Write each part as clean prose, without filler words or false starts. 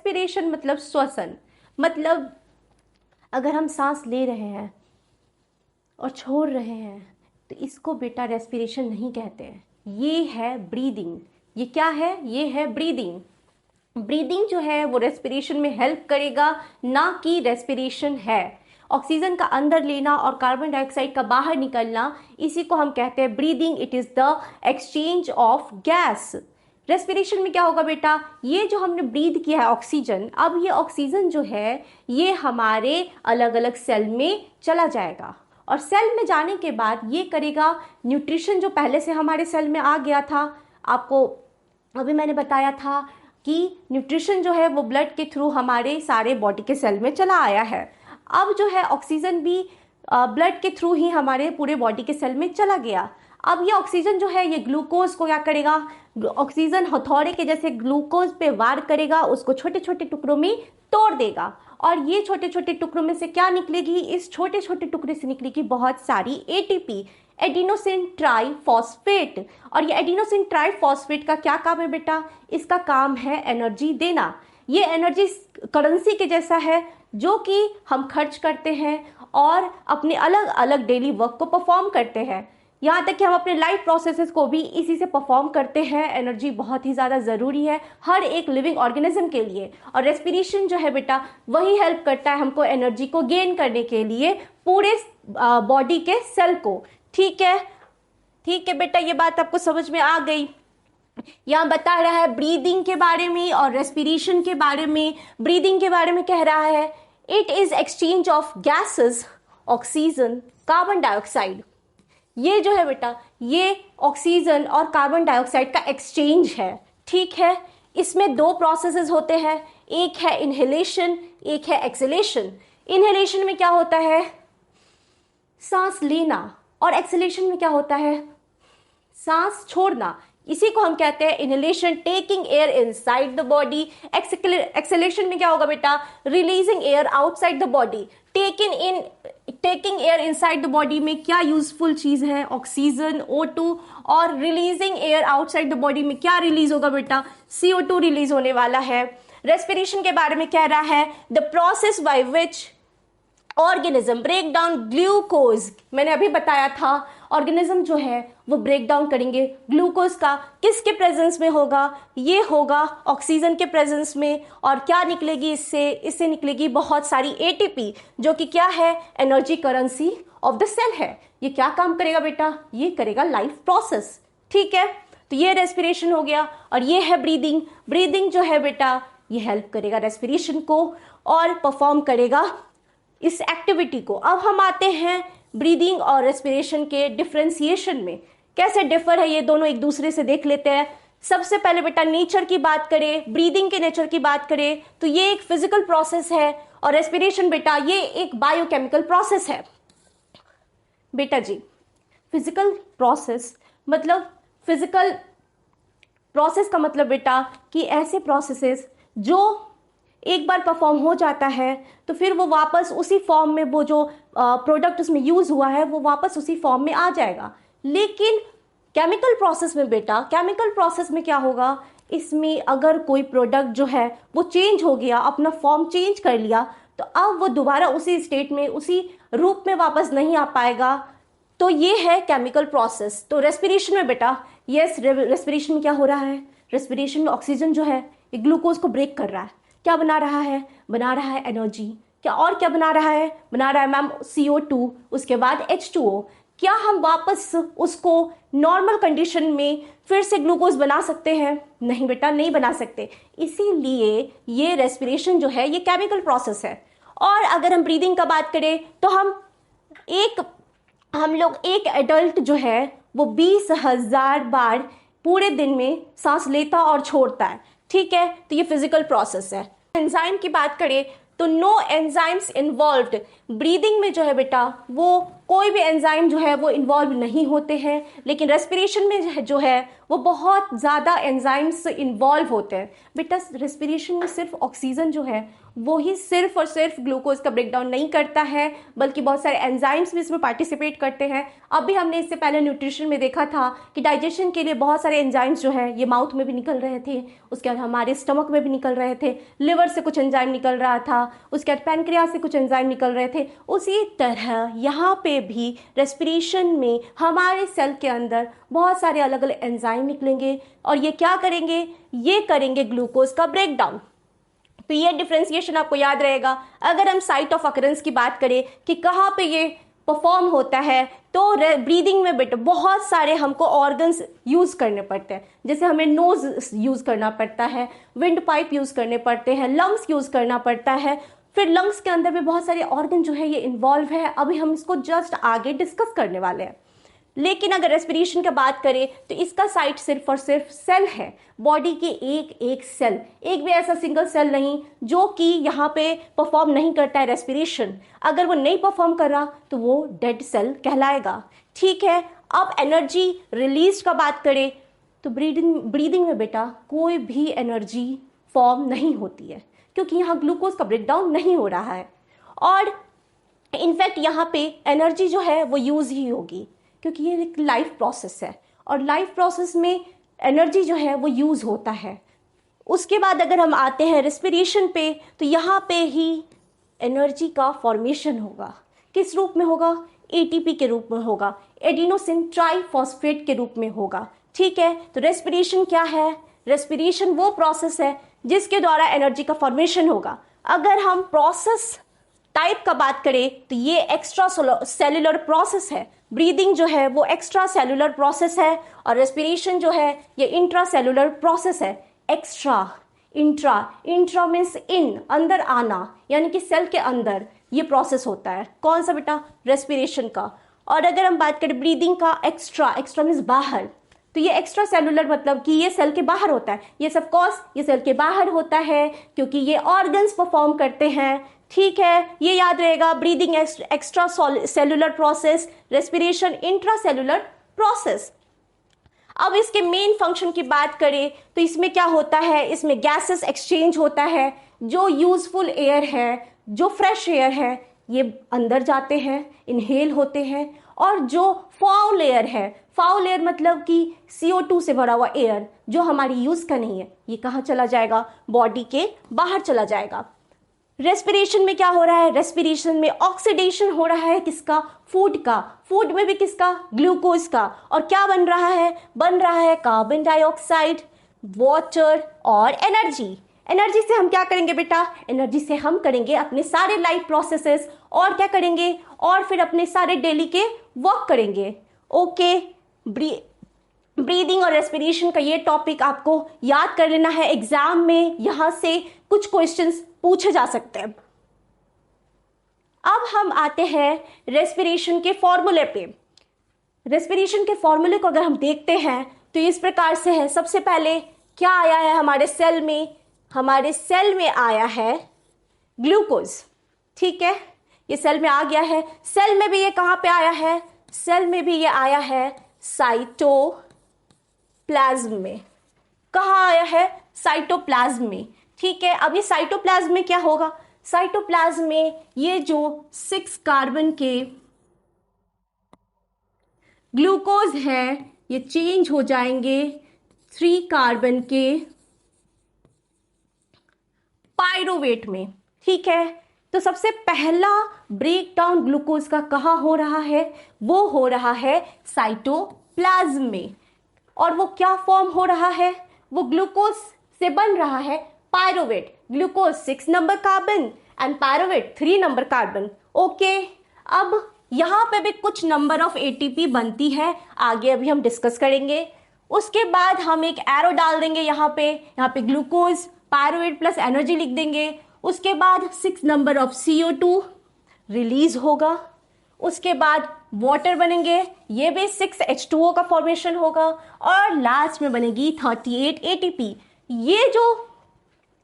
Respiration मतलब श्वसन, मतलब अगर हम सांस ले रहे हैं और छोड़ रहे हैं तो इसको बेटा रेस्पिरेशन नहीं कहते हैं, ये है ब्रीदिंग। ये क्या है? ये है ब्रीदिंग। ब्रीदिंग जो है वो रेस्पिरेशन में हेल्प करेगा, ना कि रेस्पिरेशन है। ऑक्सीजन का अंदर लेना और कार्बन डाइऑक्साइड का बाहर निकलना, इसी को हम कहते हैं breathing. It is the exchange of gas. Respiration में क्या होगा बेटा? ये जो हमने ब्रीद किया है ऑक्सीजन, अब ये ऑक्सीजन जो है ये हमारे अलग अलग सेल में चला जाएगा और सेल में जाने के बाद ये करेगा न्यूट्रिशन जो पहले से हमारे सेल में आ गया था। आपको अभी मैंने बताया था कि न्यूट्रिशन जो है वो ब्लड के थ्रू हमारे सारे बॉडी के सेल में चला आया है। अब जो है ऑक्सीजन भी ब्लड के थ्रू ही हमारे पूरे बॉडी के सेल में चला गया। अब ये ऑक्सीजन जो है ये ग्लूकोज को क्या करेगा? ऑक्सीजन हथौड़े के जैसे ग्लूकोज पे वार करेगा, उसको छोटे छोटे टुकड़ों में तोड़ देगा और ये छोटे छोटे टुकड़ों में से क्या निकलेगी? इस छोटे छोटे टुकड़े से निकलेगी बहुत सारी एटीपी, एडिनोसिन ट्राइफॉस्फेट। और ये एडिनोसिन ट्राइफॉस्फेट का क्या काम है बेटा? इसका काम है एनर्जी देना। ये एनर्जी करेंसी के जैसा है जो कि हम खर्च करते हैं और अपने अलग अलग डेली वर्क को परफॉर्म करते हैं। यहाँ तक कि हम अपने लाइफ प्रोसेसेस को भी इसी से परफॉर्म करते हैं। एनर्जी बहुत ही ज़्यादा ज़रूरी है हर एक लिविंग ऑर्गेनिज्म के लिए और रेस्पिरेशन जो है बेटा वही हेल्प करता है हमको एनर्जी को गेन करने के लिए पूरे बॉडी के सेल को। ठीक है, ठीक है बेटा, ये बात आपको समझ में आ गई। यहाँ बता रहा है ब्रीदिंग के बारे में और रेस्पिरेशन के बारे में। ब्रीदिंग के बारे में कह रहा है it is exchange of gases, oxygen, carbon dioxide. ये जो है बेटा ये ऑक्सीजन और कार्बन डाइऑक्साइड का एक्सचेंज है। ठीक है, इसमें दो प्रोसेसेस होते हैं, एक है इनहेलेशन, एक है एक्सहेलेशन। इनहेलेशन में क्या होता है? सांस लेना और एक्सहेलेशन में क्या होता है? सांस छोड़ना। इसी को हम कहते हैं inhalation, taking air inside the body. Exhalation में क्या होगा बेटा? Releasing air outside the body. Taking air inside the body में क्या यूजफुल चीज है? Oxygen, O2। और releasing air outside the body में क्या रिलीज होगा बेटा? CO2 रिलीज होने वाला है। रेस्पिरेशन के बारे में कह रहा है the process by which organism break down glucose. मैंने अभी बताया था ऑर्गेनिज्म जो है वो ब्रेक डाउन करेंगे ग्लूकोज का। किसके प्रेजेंस में होगा? ये होगा ऑक्सीजन के प्रेजेंस में। और क्या निकलेगी इससे? इससे निकलेगी बहुत सारी एटीपी जो कि क्या है? Energy currency of the cell है। ये क्या काम करेगा बेटा? ये करेगा लाइफ प्रोसेस। ठीक है, तो ये रेस्पिरेशन हो गया और ये है ब्रीदिंग। ब्रीदिंग जो है बेटा ये हेल्प करेगा रेस्पिरेशन को और परफॉर्म करेगा इस एक्टिविटी को। अब हम आते हैं ब्रीदिंग और रेस्पिरेशन के डिफरेंशिएशन में। कैसे डिफर है ये दोनों एक दूसरे से देख लेते हैं। सबसे पहले बेटा नेचर की बात करें, ब्रीदिंग के नेचर की बात करें तो ये एक फिजिकल प्रोसेस है और रेस्पिरेशन बेटा ये एक बायोकेमिकल प्रोसेस है। बेटा जी फिजिकल प्रोसेस मतलब फिजिकल प्रोसेस का मतलब बेटा कि ऐसे प्रोसेसेस जो एक बार परफॉर्म हो जाता है तो फिर वो वापस उसी फॉर्म में, वो जो प्रोडक्ट उसमें यूज हुआ है वो वापस उसी फॉर्म में आ जाएगा। लेकिन केमिकल प्रोसेस में बेटा, केमिकल प्रोसेस में क्या होगा? इसमें अगर कोई प्रोडक्ट जो है वो चेंज हो गया, अपना फॉर्म चेंज कर लिया, तो अब वो दोबारा उसी स्टेट में, उसी रूप में वापस नहीं आ पाएगा। तो ये है केमिकल प्रोसेस। तो रेस्पिरेशन में बेटा यस, रेस्पिरेशन में क्या हो रहा है? रेस्पिरेशन में ऑक्सीजन जो है ये ग्लूकोज को ब्रेक कर रहा है। क्या बना रहा है? बना रहा है एनर्जी। क्या और क्या बना रहा है? बना रहा है मैम CO2, उसके बाद H2O। क्या हम वापस उसको नॉर्मल कंडीशन में फिर से ग्लूकोज बना सकते हैं? नहीं बेटा, नहीं बना सकते। इसीलिए ये रेस्पिरेशन जो है ये केमिकल प्रोसेस है। और अगर हम ब्रीदिंग का बात करें तो हम लोग एक एडल्ट जो है वो 20,000 बार पूरे दिन में सांस लेता और छोड़ता है। ठीक है, तो ये फिजिकल प्रोसेस है। एंजाइम की बात करें तो नो एंजाइम्स इन्वॉल्व्ड। ब्रीदिंग में जो है बेटा वो कोई भी एंजाइम जो है वो इन्वॉल्व नहीं होते हैं, लेकिन रेस्पिरेशन में जो है वो बहुत ज़्यादा एंजाइम्स इन्वॉल्व होते हैं। बेटा रेस्पिरेशन में सिर्फ ऑक्सीजन जो है वो ही सिर्फ और सिर्फ ग्लूकोज का ब्रेकडाउन नहीं करता है, बल्कि बहुत सारे एंजाइम्स भी इसमें पार्टिसिपेट करते हैं। अभी हमने इससे पहले न्यूट्रिशन में देखा था कि डाइजेशन के लिए बहुत सारे एंजाइम्स जो है ये माउथ में भी निकल रहे थे, उसके बाद हमारे स्टमक में भी निकल रहे थे, लिवर से कुछ एंजाइम निकल रहा था, उसके बाद पैनक्रियास से कुछ एंजाइम निकल रहे थे। उसी तरह यहाँ पे भी रेस्पिरेशन में हमारे सेल के अंदर बहुत सारे अलग अलग एंजाइम निकलेंगे और ये क्या करेंगे, ये करेंगे ग्लूकोज का ब्रेकडाउन। तो ये डिफ्रेंसिएशन आपको याद रहेगा। अगर हम साइट ऑफ अकरेंस की बात करें कि कहाँ पे ये परफॉर्म होता है, तो ब्रीदिंग में बेटा बहुत सारे हमको ऑर्गन्स यूज करने पड़ते हैं। जैसे हमें नोज यूज करना पड़ता है, विंड पाइप यूज करने पड़ते हैं, लंग्स यूज करना पड़ता है। फिर लंग्स के अंदर भी बहुत सारे ऑर्गन जो है ये इन्वॉल्व है। अभी हम इसको जस्ट आगे डिस्कस करने वाले हैं। लेकिन अगर रेस्पिरेशन की बात करें तो इसका साइट सिर्फ और सिर्फ सेल है, बॉडी के एक एक सेल, एक भी ऐसा सिंगल सेल नहीं जो कि यहाँ पे परफॉर्म नहीं करता है रेस्पिरेशन। अगर वो नहीं परफॉर्म कर रहा तो वो डेड सेल कहलाएगा। ठीक है, अब एनर्जी रिलीज का बात करें तो ब्रीदिंग में बेटा कोई भी एनर्जी फॉर्म नहीं होती है, क्योंकि यहाँ ग्लूकोज का ब्रेकडाउन नहीं हो रहा है। और इनफैक्ट यहाँ पे एनर्जी जो है वो यूज ही होगी, क्योंकि ये एक लाइफ प्रोसेस है और लाइफ प्रोसेस में एनर्जी जो है वो यूज होता है। उसके बाद अगर हम आते हैं रेस्पिरेशन पे, तो यहाँ पे ही एनर्जी का फॉर्मेशन होगा। किस रूप में होगा? एटीपी के रूप में होगा, एडिनोसिन ट्राइफॉस्फेट के रूप में होगा। ठीक है, तो रेस्पिरेशन क्या है? रेस्पिरेशन वो प्रोसेस है जिसके द्वारा एनर्जी का फॉर्मेशन होगा। अगर हम प्रोसेस टाइप का बात करें तो ये एक्स्ट्रा सेलुलर प्रोसेस है। ब्रीदिंग जो है वो एक्स्ट्रा सेलुलर प्रोसेस है और रेस्पिरेशन जो है ये इंट्रा सेलुलर प्रोसेस है। एक्स्ट्रा, इंट्रा मीन्स इन, अंदर आना, यानी कि सेल के अंदर ये प्रोसेस होता है। कौन सा बेटा? रेस्पिरेशन का। और अगर हम बात करें ब्रीदिंग का, एक्स्ट्रा मीन्स बाहर, तो ये एक्स्ट्रा सेलुलर मतलब कि ये सेल के बाहर होता है। ये सब कॉज ये सेल के बाहर होता है क्योंकि ये ऑर्गन्स परफॉर्म करते हैं। ठीक है, ये याद रहेगा। Breathing extra cellular process, respiration intra cellular process. अब इसके मेन फंक्शन की बात करें तो इसमें क्या होता है? इसमें गैसेस एक्सचेंज होता है। जो यूजफुल एयर है, जो फ्रेश एयर है, ये अंदर जाते हैं, इनहेल होते हैं। और जो फाउल एयर है, फाउल एयर मतलब कि CO2 से भरा हुआ एयर जो हमारी यूज का नहीं है, ये कहाँ चला जाएगा? बॉडी के बाहर चला जाएगा। रेस्पिरेशन में क्या हो रहा है? रेस्पिरेशन में ऑक्सीडेशन हो रहा है। किसका? फूड का। फूड में भी किसका? ग्लूकोज का। और क्या बन रहा है? बन रहा है कार्बन डाइऑक्साइड, वाटर और एनर्जी। एनर्जी से हम क्या करेंगे बेटा? एनर्जी से हम करेंगे अपने सारे लाइफ प्रोसेसेस, और क्या करेंगे? और फिर अपने सारे डेली के वर्क करेंगे। ओके, ब्रीदिंग और रेस्पिरेशन का ये टॉपिक आपको याद कर लेना है। एग्जाम में यहां से कुछ क्वेश्चंस पूछे जा सकते हैं। अब हम आते हैं रेस्पिरेशन के फॉर्मूले पे। रेस्पिरेशन के फॉर्मूले को अगर हम देखते हैं तो इस प्रकार से है। सबसे पहले क्या आया है हमारे सेल में? हमारे सेल में आया है ग्लूकोज। ठीक है, ये सेल में आ गया है। सेल में भी ये कहां पे आया है? सेल में भी ये आया है साइटोप्लाज्म में। कहां आया है? साइटोप्लाज्म में। ठीक है, अब ये साइटोप्लाज्म में क्या होगा? साइटोप्लाज्म में ये जो 6 कार्बन के ग्लूकोज है ये चेंज हो जाएंगे 3 कार्बन के पायरोवेट में। ठीक है, तो सबसे पहला ब्रेकडाउन ग्लूकोज का कहाँ हो रहा है? वो हो रहा है साइटोप्लाज्म में। और वो क्या फॉर्म हो रहा है? वो ग्लूकोज से बन रहा है pyruvate. Glucose 6 number carbon and pyruvate 3 number carbon. Okay, अब यहाँ पे भी कुछ नंबर ऑफ ATP बनती है, आगे अभी हम डिस्कस करेंगे। उसके बाद हम एक एरो डाल देंगे यहाँ पे ग्लूकोज पायरोवेट प्लस एनर्जी लिख देंगे। उसके बाद 6 नंबर ऑफ CO2 रिलीज होगा। उसके बाद वाटर बनेंगे, ये भी 6H2O का फॉर्मेशन होगा। और लास्ट में बनेगी 38 ATP। ये जो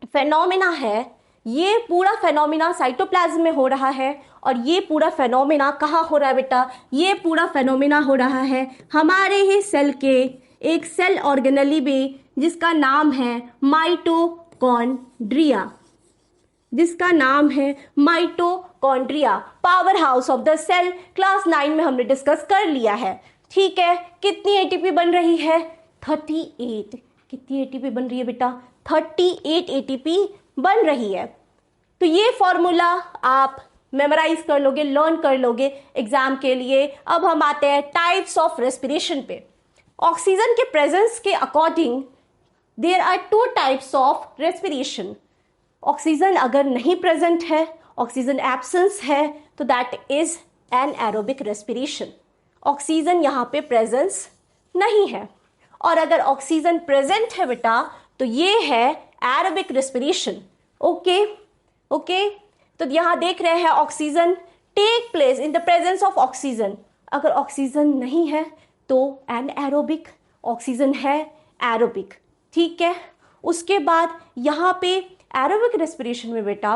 फेनोमेना है, ये पूरा फेनोमेना साइटोप्लाज्म में हो रहा है और ये पूरा फेनोमेना कहाँ हो रहा है बेटा? ये पूरा फेनोमेना हो रहा है हमारे ही सेल के एक सेल ऑर्गेनेली में, जिसका नाम है माइटोकॉन्ड्रिया, जिसका नाम है mitochondria, power house of the cell. Class 9 में हमने डिस्कस कर लिया है। ठीक है, कितनी एटीपी बन रही है? 38। कितनी एटीपी बन रही है बेटा? 38 एटीपी बन रही है। तो ये फॉर्मूला आप मेमोराइज कर लोगे, लर्न कर लोगे एग्जाम के लिए। अब हम आते हैं टाइप्स ऑफ रेस्पिरेशन पे। ऑक्सीजन के प्रेजेंस के according there are 2 types of respiration. Oxygen अगर नहीं प्रेजेंट है, ऑक्सीजन एब्सेंस है, तो that is anaerobic respiration. Oxygen यहाँ पे प्रेजेंस नहीं है। और अगर ऑक्सीजन प्रेजेंट है बेटा, तो ये है एरोबिक रेस्पिरेशन। ओके ओके, तो यहाँ देख रहे हैं oxygen take place in the presence of oxygen. अगर ऑक्सीजन नहीं है तो एन एरोबिक, ऑक्सीजन है एरोबिक। ठीक है, उसके बाद यहाँ पे एरोबिक रेस्पिरेशन में बेटा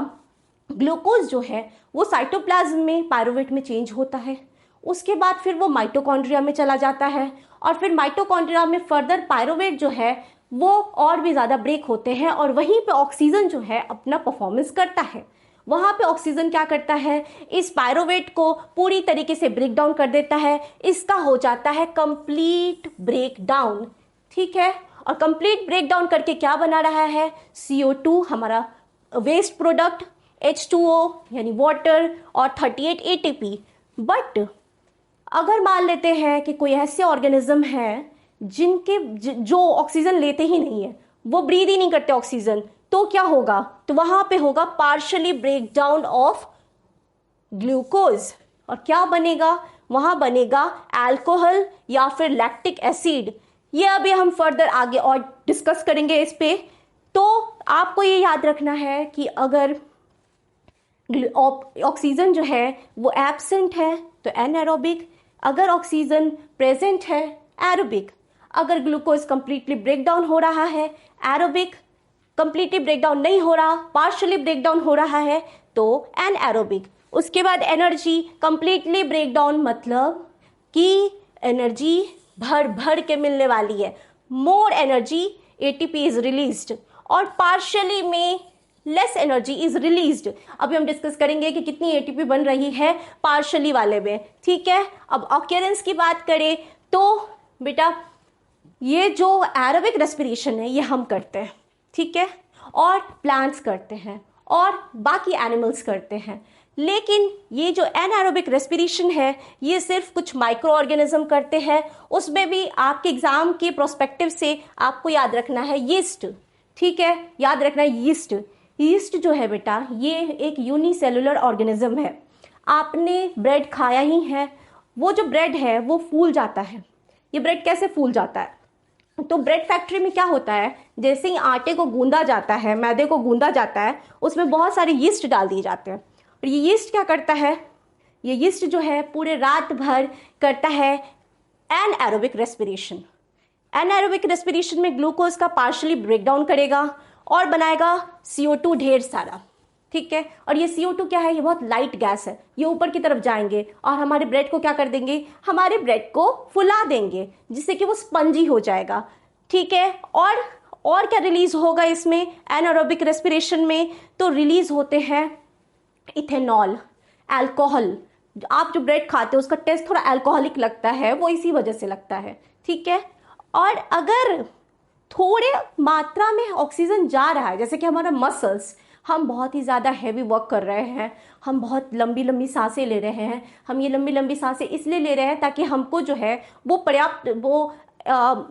ग्लूकोज जो है वो साइटोप्लाज्म में पायरुवेट में चेंज होता है। उसके बाद फिर वो माइटोकॉन्ड्रिया में चला जाता है, और फिर माइटोकॉन्ड्रिया में फर्दर पायरुवेट जो है वो और भी ज़्यादा ब्रेक होते हैं, और वहीं पे ऑक्सीजन जो है अपना परफॉर्मेंस करता है। वहाँ पे ऑक्सीजन क्या करता है? इस पायरुवेट को पूरी तरीके से ब्रेक डाउन कर देता है। इसका हो जाता है कंप्लीट ब्रेक डाउन। ठीक है, और कंप्लीट ब्रेक डाउन करके क्या बना रहा है? CO2 हमारा वेस्ट प्रोडक्ट, H2O यानी वाटर, और 38 ATP। बट अगर मान लेते हैं कि कोई ऐसे ऑर्गेनिज्म है जिनके जो ऑक्सीजन लेते ही नहीं है, वो ब्रीद ही नहीं करते ऑक्सीजन, तो क्या होगा? तो वहां पे होगा partially break down of glucose. और क्या बनेगा? वहां बनेगा अल्कोहल या फिर लैक्टिक एसिड। ये अभी हम फर्दर आगे और डिस्कस करेंगे इस पे। तो आपको ये याद रखना है कि अगर ऑक्सीजन जो है वो एब्सेंट है तो एनएरोबिक, अगर ऑक्सीजन प्रेजेंट है एरोबिक, अगर ग्लूकोज कंप्लीटली ब्रेक डाउन हो रहा है एरोबिक, कंप्लीटली ब्रेक डाउन नहीं हो रहा, पार्शियली ब्रेक डाउन हो रहा है तो एनएरोबिक। उसके बाद एनर्जी कंप्लीटली ब्रेक डाउन, मतलब कि एनर्जी भर भर के मिलने वाली है, more energy ATP is released, और पार्शियली में लेस एनर्जी इज रिलीज्ड। अभी हम डिस्कस करेंगे कि कितनी एटीपी बन रही है पार्शियली वाले में। ठीक है, अब ऑक्यूरेंस की बात करें तो बेटा ये जो एरोबिक रेस्पिरेशन है ये हम करते हैं, ठीक है, और प्लांट्स करते हैं और बाकी एनिमल्स करते हैं। लेकिन ये जो एनाएरोबिक रेस्पिरेशन है ये सिर्फ कुछ माइक्रो ऑर्गेनिज्म करते हैं। उसमें भी आपके एग्जाम के प्रोस्पेक्टिव से आपको याद रखना है यीस्ट। ठीक है, याद रखना है यीस्ट। यीस्ट जो है बेटा ये एक यूनिसेलुलर ऑर्गेनिज्म है। आपने ब्रेड खाया ही है, वो जो ब्रेड है वो फूल जाता है। ये ब्रेड कैसे फूल जाता है? तो ब्रेड फैक्ट्री में क्या होता है, जैसे ही आटे को गूंदा जाता है, मैदे को गूंदा जाता है, उसमें बहुत सारे यीस्ट डाल दिए जाते हैं। और ये यीस्ट क्या करता है? ये यीस्ट जो है पूरे रात भर करता है एनएरोबिक रेस्पिरेशन। एनएरोबिक रेस्पिरेशन में ग्लूकोज का पार्शियली ब्रेक डाउन करेगा और बनाएगा CO2 ढेर सारा। ठीक है, और ये CO2 क्या है? ये बहुत लाइट गैस है, ये ऊपर की तरफ जाएंगे और हमारे ब्रेड को क्या कर देंगे? हमारे ब्रेड को फुला देंगे, जिससे कि वो स्पंजी हो जाएगा। ठीक है, और क्या रिलीज होगा इसमें एनारोबिक रेस्पिरेशन में? तो रिलीज होते हैं इथेनॉल, अल्कोहल। आप जो ब्रेड खाते हो उसका टेस्ट थोड़ा अल्कोहलिक लगता है, वो इसी वजह से लगता है। ठीक है, और अगर थोड़े मात्रा में ऑक्सीजन जा रहा है, जैसे कि हमारा मसल्स, हम बहुत ही ज़्यादा हैवी वर्क कर रहे हैं, हम बहुत लंबी लंबी सांसें ले रहे हैं, हम ये लंबी लंबी सांसें इसलिए ले रहे हैं ताकि हमको जो है वो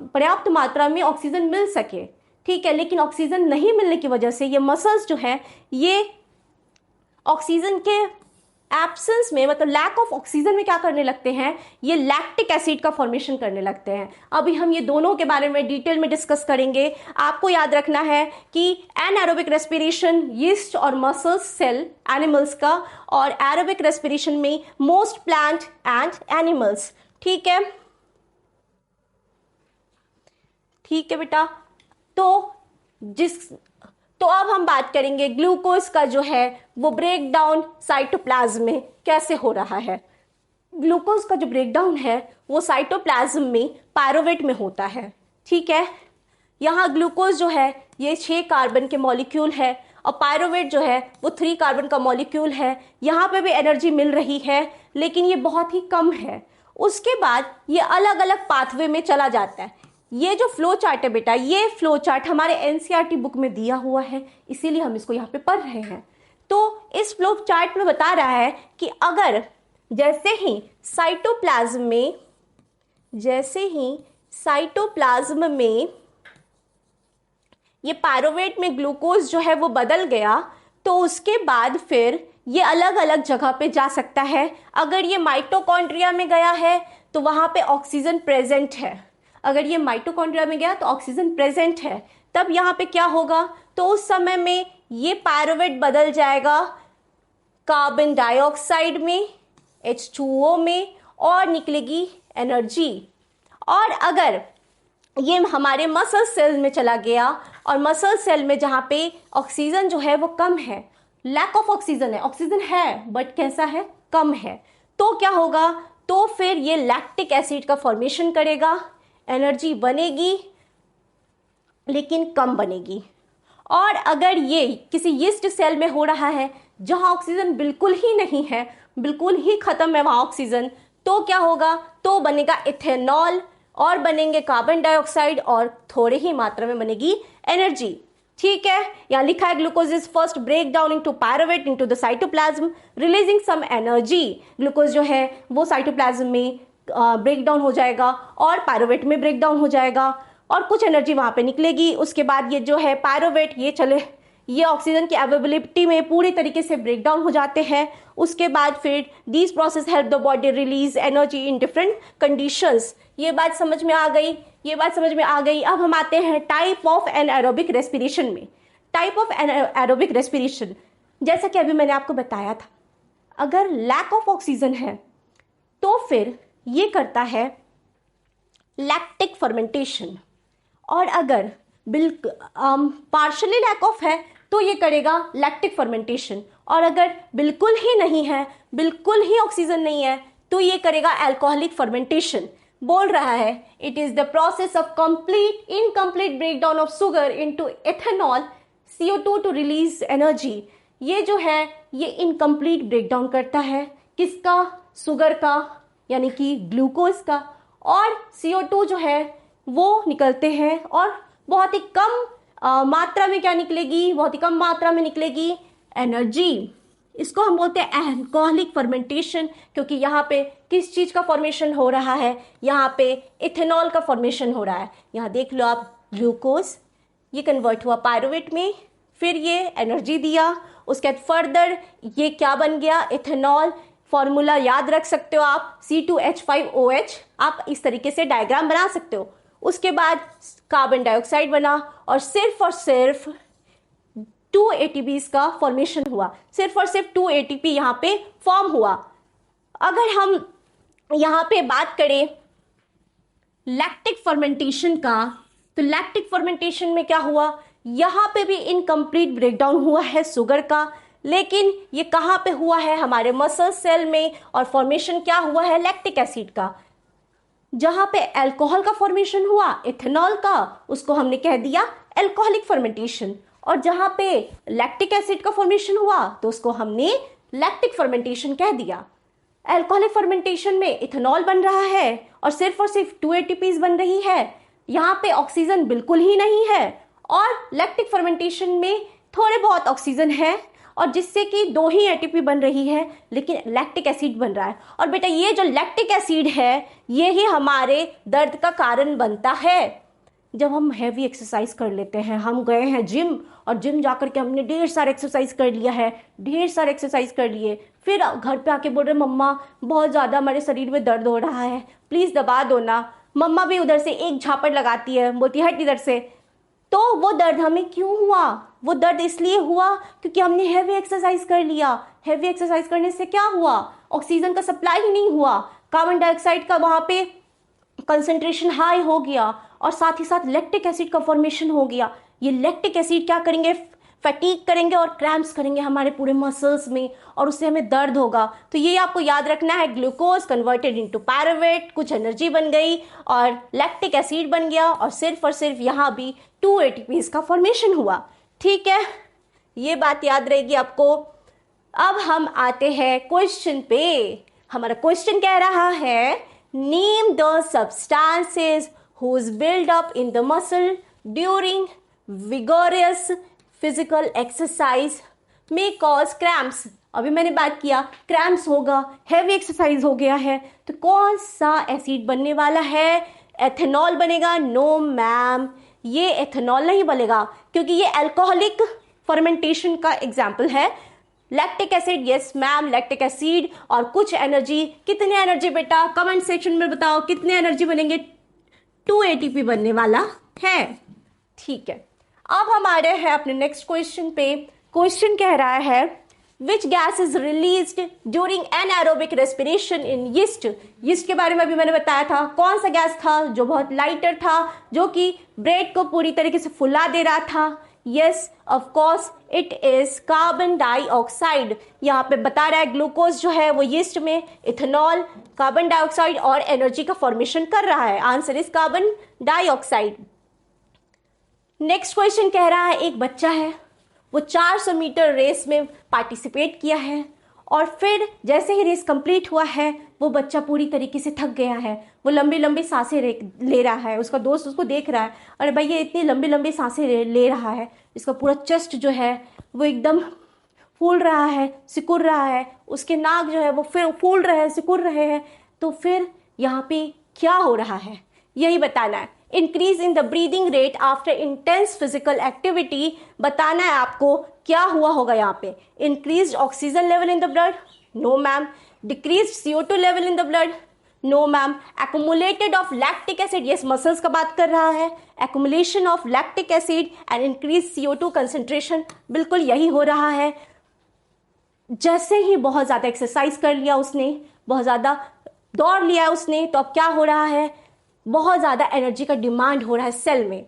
पर्याप्त मात्रा में ऑक्सीजन मिल सके। ठीक है, लेकिन ऑक्सीजन नहीं मिलने की वजह से ये मसल्स जो है ये ऑक्सीजन के एब्सेंस में, मतलब लैक ऑफ ऑक्सीजन में क्या करने लगते हैं? ये लैक्टिक एसिड का फॉर्मेशन करने लगते हैं। अभी हम ये दोनों के बारे में डिटेल में डिस्कस करेंगे। आपको याद रखना है कि एनाएरोबिक रेस्पिरेशन यीस्ट और मसल्स सेल एनिमल्स का, और एरोबिक रेस्पिरेशन में मोस्ट प्लांट एंड एनिमल्स। ठीक है, ठीक है बेटा। तो तो अब हम बात करेंगे ग्लूकोज का जो है वो ब्रेक डाउन साइटोप्लाज्म में कैसे हो रहा है। ग्लूकोज का जो ब्रेकडाउन है वो साइटोप्लाज्म में पायरोवेट में होता है। ठीक है, यहाँ ग्लूकोज जो है ये 6 कार्बन के मॉलिक्यूल है और पायरोवेट जो है वो 3 कार्बन का मॉलिक्यूल है। यहाँ पे भी एनर्जी मिल रही है लेकिन ये बहुत ही कम है। उसके बाद ये अलग अलग पाथवे में चला जाता है। ये जो फ्लो चार्ट है बेटा, ये फ्लो चार्ट हमारे एनसीईआरटी बुक में दिया हुआ है, इसीलिए हम इसको यहाँ पे पढ़ रहे हैं। तो इस फ्लो चार्ट में बता रहा है कि अगर जैसे ही साइटोप्लाज्म में ये पायरोवेट में ग्लूकोज जो है वो बदल गया तो उसके बाद फिर ये अलग अलग जगह पे जा सकता है। अगर ये माइटोकॉन्ड्रिया में गया है तो वहां पे ऑक्सीजन प्रेजेंट है। अगर ये माइटोकॉन्ड्रिया में गया तो ऑक्सीजन प्रेजेंट है, तब यहाँ पे क्या होगा, तो उस समय में ये पायरोवेट बदल जाएगा कार्बन डाइऑक्साइड में, H2O में, और निकलेगी एनर्जी। और अगर ये हमारे मसल सेल में चला गया और मसल सेल में जहाँ पे ऑक्सीजन जो है वो कम है, लैक ऑफ ऑक्सीजन है, ऑक्सीजन है बट कैसा है, कम है, तो क्या होगा, तो फिर ये लैक्टिक एसिड का फॉर्मेशन करेगा, एनर्जी बनेगी लेकिन कम बनेगी। और अगर ये किसी यीस्ट सेल में हो रहा है जहाँ ऑक्सीजन बिल्कुल ही नहीं है, बिल्कुल ही खत्म है वहाँ ऑक्सीजन, तो क्या होगा, तो बनेगा इथेनॉल और बनेंगे कार्बन डाइऑक्साइड और थोड़े ही मात्रा में बनेगी एनर्जी। ठीक है, यहाँ लिखा है glucose is first break down into pyruvate into the cytoplasm releasing some energy. Glucose जो है वो साइटोप्लाज्म में ब्रेक डाउन हो जाएगा और पायरोवेट में ब्रेक डाउन हो जाएगा और कुछ एनर्जी वहां पे निकलेगी। उसके बाद ये जो है पायरोवेट ये ऑक्सीजन की अवेलेबिलिटी में पूरी तरीके से ब्रेक डाउन हो जाते हैं। उसके बाद फिर this process help the body release energy in different conditions. ये बात समझ में आ गई। अब हम आते हैं टाइप ऑफ एनाएरोबिक रेस्पिरेशन में। टाइप ऑफ एनाएरोबिक रेस्पिरेशन, जैसा कि अभी मैंने आपको बताया था, अगर लैक ऑफ ऑक्सीजन है तो फिर ये करता है लैक्टिक फर्मेंटेशन, और अगर पार्शली लैक ऑफ है तो ये करेगा लैक्टिक फर्मेंटेशन, और अगर बिल्कुल ही नहीं है, बिल्कुल ही ऑक्सीजन नहीं है, तो ये करेगा अल्कोहलिक फर्मेंटेशन। बोल रहा है it is the process of incomplete breakdown of sugar into ethanol CO2 to release energy. ये जो है ये इनकम्प्लीट ब्रेकडाउन करता है, किसका, शुगर का यानी कि ग्लूकोज का, और CO2 जो है वो निकलते हैं और बहुत ही कम मात्रा में क्या निकलेगी, बहुत ही कम मात्रा में निकलेगी एनर्जी। इसको हम बोलते हैं अल्कोहलिक फर्मेंटेशन, क्योंकि यहाँ पे किस चीज का फॉर्मेशन हो रहा है, यहाँ पे इथेनॉल का फॉर्मेशन हो रहा है। यहाँ देख लो आप, ग्लूकोज ये कन्वर्ट हुआ पायरुवेट में, फिर ये एनर्जी दिया, उसके बाद फर्दर ये क्या बन गया, इथेनॉल। फॉर्मूला याद रख सकते हो आप, C2H5OH, आप इस तरीके से डायग्राम बना सकते हो। उसके बाद कार्बन डाइऑक्साइड बना और सिर्फ 2 ATPs का फॉर्मेशन हुआ, सिर्फ और सिर्फ 2 ATP यहाँ पे फॉर्म हुआ। अगर हम यहाँ पे बात करें लैक्टिक फर्मेंटेशन का, तो लैक्टिक फर्मेंटेशन में क्या हुआ, यहाँ पे भी इनकम्प्लीट ब्रेकडाउन हुआ है शुगर का, लेकिन ये कहाँ पे हुआ है, हमारे मसल सेल में, और फॉर्मेशन क्या हुआ है, लैक्टिक एसिड का। जहाँ पे अल्कोहल का फॉर्मेशन हुआ, इथेनॉल का, उसको हमने कह दिया अल्कोहलिक फर्मेंटेशन, और जहाँ पे लैक्टिक एसिड का फॉर्मेशन हुआ तो उसको हमने लैक्टिक फर्मेंटेशन कह दिया। अल्कोहलिक फर्मेंटेशन में इथेनॉल बन रहा है और सिर्फ 2 ATPs बन रही है, यहाँ पे ऑक्सीजन बिल्कुल ही नहीं है, और लैक्टिक फर्मेंटेशन में थोड़े बहुत ऑक्सीजन है और जिससे कि 2 ही ATP बन रही है, लेकिन लैक्टिक एसिड बन रहा है। और बेटा ये जो लैक्टिक एसिड है ये ही हमारे दर्द का कारण बनता है। जब हम हैवी एक्सरसाइज कर लेते हैं, हम गए हैं जिम और जिम जाकर के हमने ढेर सारा एक्सरसाइज कर लिया है, ढेर सारे एक्सरसाइज कर लिए, फिर घर पे आके बोल रहे मम्मा बहुत ज़्यादा हमारे शरीर में दर्द हो रहा है, प्लीज़ दबा दो ना। मम्मा भी उधर से एक झापड़ लगाती है, बोलती है हट इधर से। तो वो दर्द हमें क्यों हुआ, वो दर्द इसलिए हुआ क्योंकि हमने हैवी एक्सरसाइज कर लिया। हैवी एक्सरसाइज करने से क्या हुआ, ऑक्सीजन का सप्लाई ही नहीं हुआ, कार्बन डाइऑक्साइड का वहाँ पे कंसंट्रेशन हाई हो गया और साथ ही साथ लैक्टिक एसिड का फॉर्मेशन हो गया। ये लैक्टिक एसिड क्या करेंगे, फटीग करेंगे और क्रैम्प्स करेंगे हमारे पूरे मसल्स में और उससे हमें दर्द होगा। तो ये आपको याद रखना है, ग्लूकोज कन्वर्टेड इनटू पायरुवेट, कुछ एनर्जी बन गई और लैक्टिक एसिड बन गया और सिर्फ यहाँ भी 2 ATPs का फॉर्मेशन हुआ। ठीक है, ये बात याद रहेगी आपको। अब हम आते हैं क्वेश्चन पे। हमारा क्वेश्चन कह रहा है, name the substances whose build up in the muscle during vigorous physical exercise may cause cramps. अभी मैंने बात किया क्रैम्प्स होगा, हैवी एक्सरसाइज हो गया है, तो कौन सा एसिड बनने वाला है? एथेनॉल बनेगा? नो मैम, ये एथेनॉल नहीं बनेगा क्योंकि ये अल्कोहलिक फर्मेंटेशन का एग्जाम्पल है। Lactic acid, yes ma'am, lactic acid और कुछ एनर्जी। कितने एनर्जी बेटा? कमेंट सेक्शन में बताओ कितने एनर्जी बनेंगे? 2 ATP बनने वाला है। ठीक है, अब हम आ रहे हैं अपने नेक्स्ट क्वेश्चन पे। क्वेश्चन कह रहा है, which gas is released during anaerobic respiration in yeast. Yeast के बारे में अभी मैंने बताया था। कौन सा गैस था जो बहुत लाइटर था, जो कि ब्रेड को पूरी तरीके से फुला दे रहा था? Yes of course it is carbon dioxide. यहाँ पे बता रहा है ग्लूकोज जो है वो यीस्ट में इथेनॉल, कार्बन डाइऑक्साइड और एनर्जी का फॉर्मेशन कर रहा है। Answer is carbon dioxide. Next question कह रहा है, एक बच्चा है, वो 400 मीटर रेस में पार्टिसिपेट किया है और फिर जैसे ही रेस कंप्लीट हुआ है वो बच्चा पूरी तरीके से थक गया है। वो लंबी लंबी सांसें ले रहा है। उसका दोस्त उसको देख रहा है, अरे भाई ये इतनी लंबी लंबी सांसें ले रहा है, इसका पूरा चेस्ट जो है वो एकदम फूल रहा है, सिकुड़ रहा है, उसके नाक जो है वो फिर फूल रहे हैं, सिकुड़ रहे हैं। तो फिर यहाँ पे क्या हो रहा है यही बताना है। Increase in the breathing rate after intense physical activity, बताना है आपको क्या हुआ होगा यहाँ पे। Increase oxygen level in the blood? No ma'am. Decrease CO2 level in the blood? No ma'am. Accumulated of lactic acid, yes muscles का बात कर रहा है। Accumulation of lactic acid and increase CO2 concentration, बिल्कुल यही हो रहा है। जैसे ही बहुत ज्यादा एक्सरसाइज कर लिया उसने, बहुत ज्यादा दौड़ लिया उसने, तो अब क्या हो रहा है, बहुत ज़्यादा एनर्जी का डिमांड हो रहा है सेल में,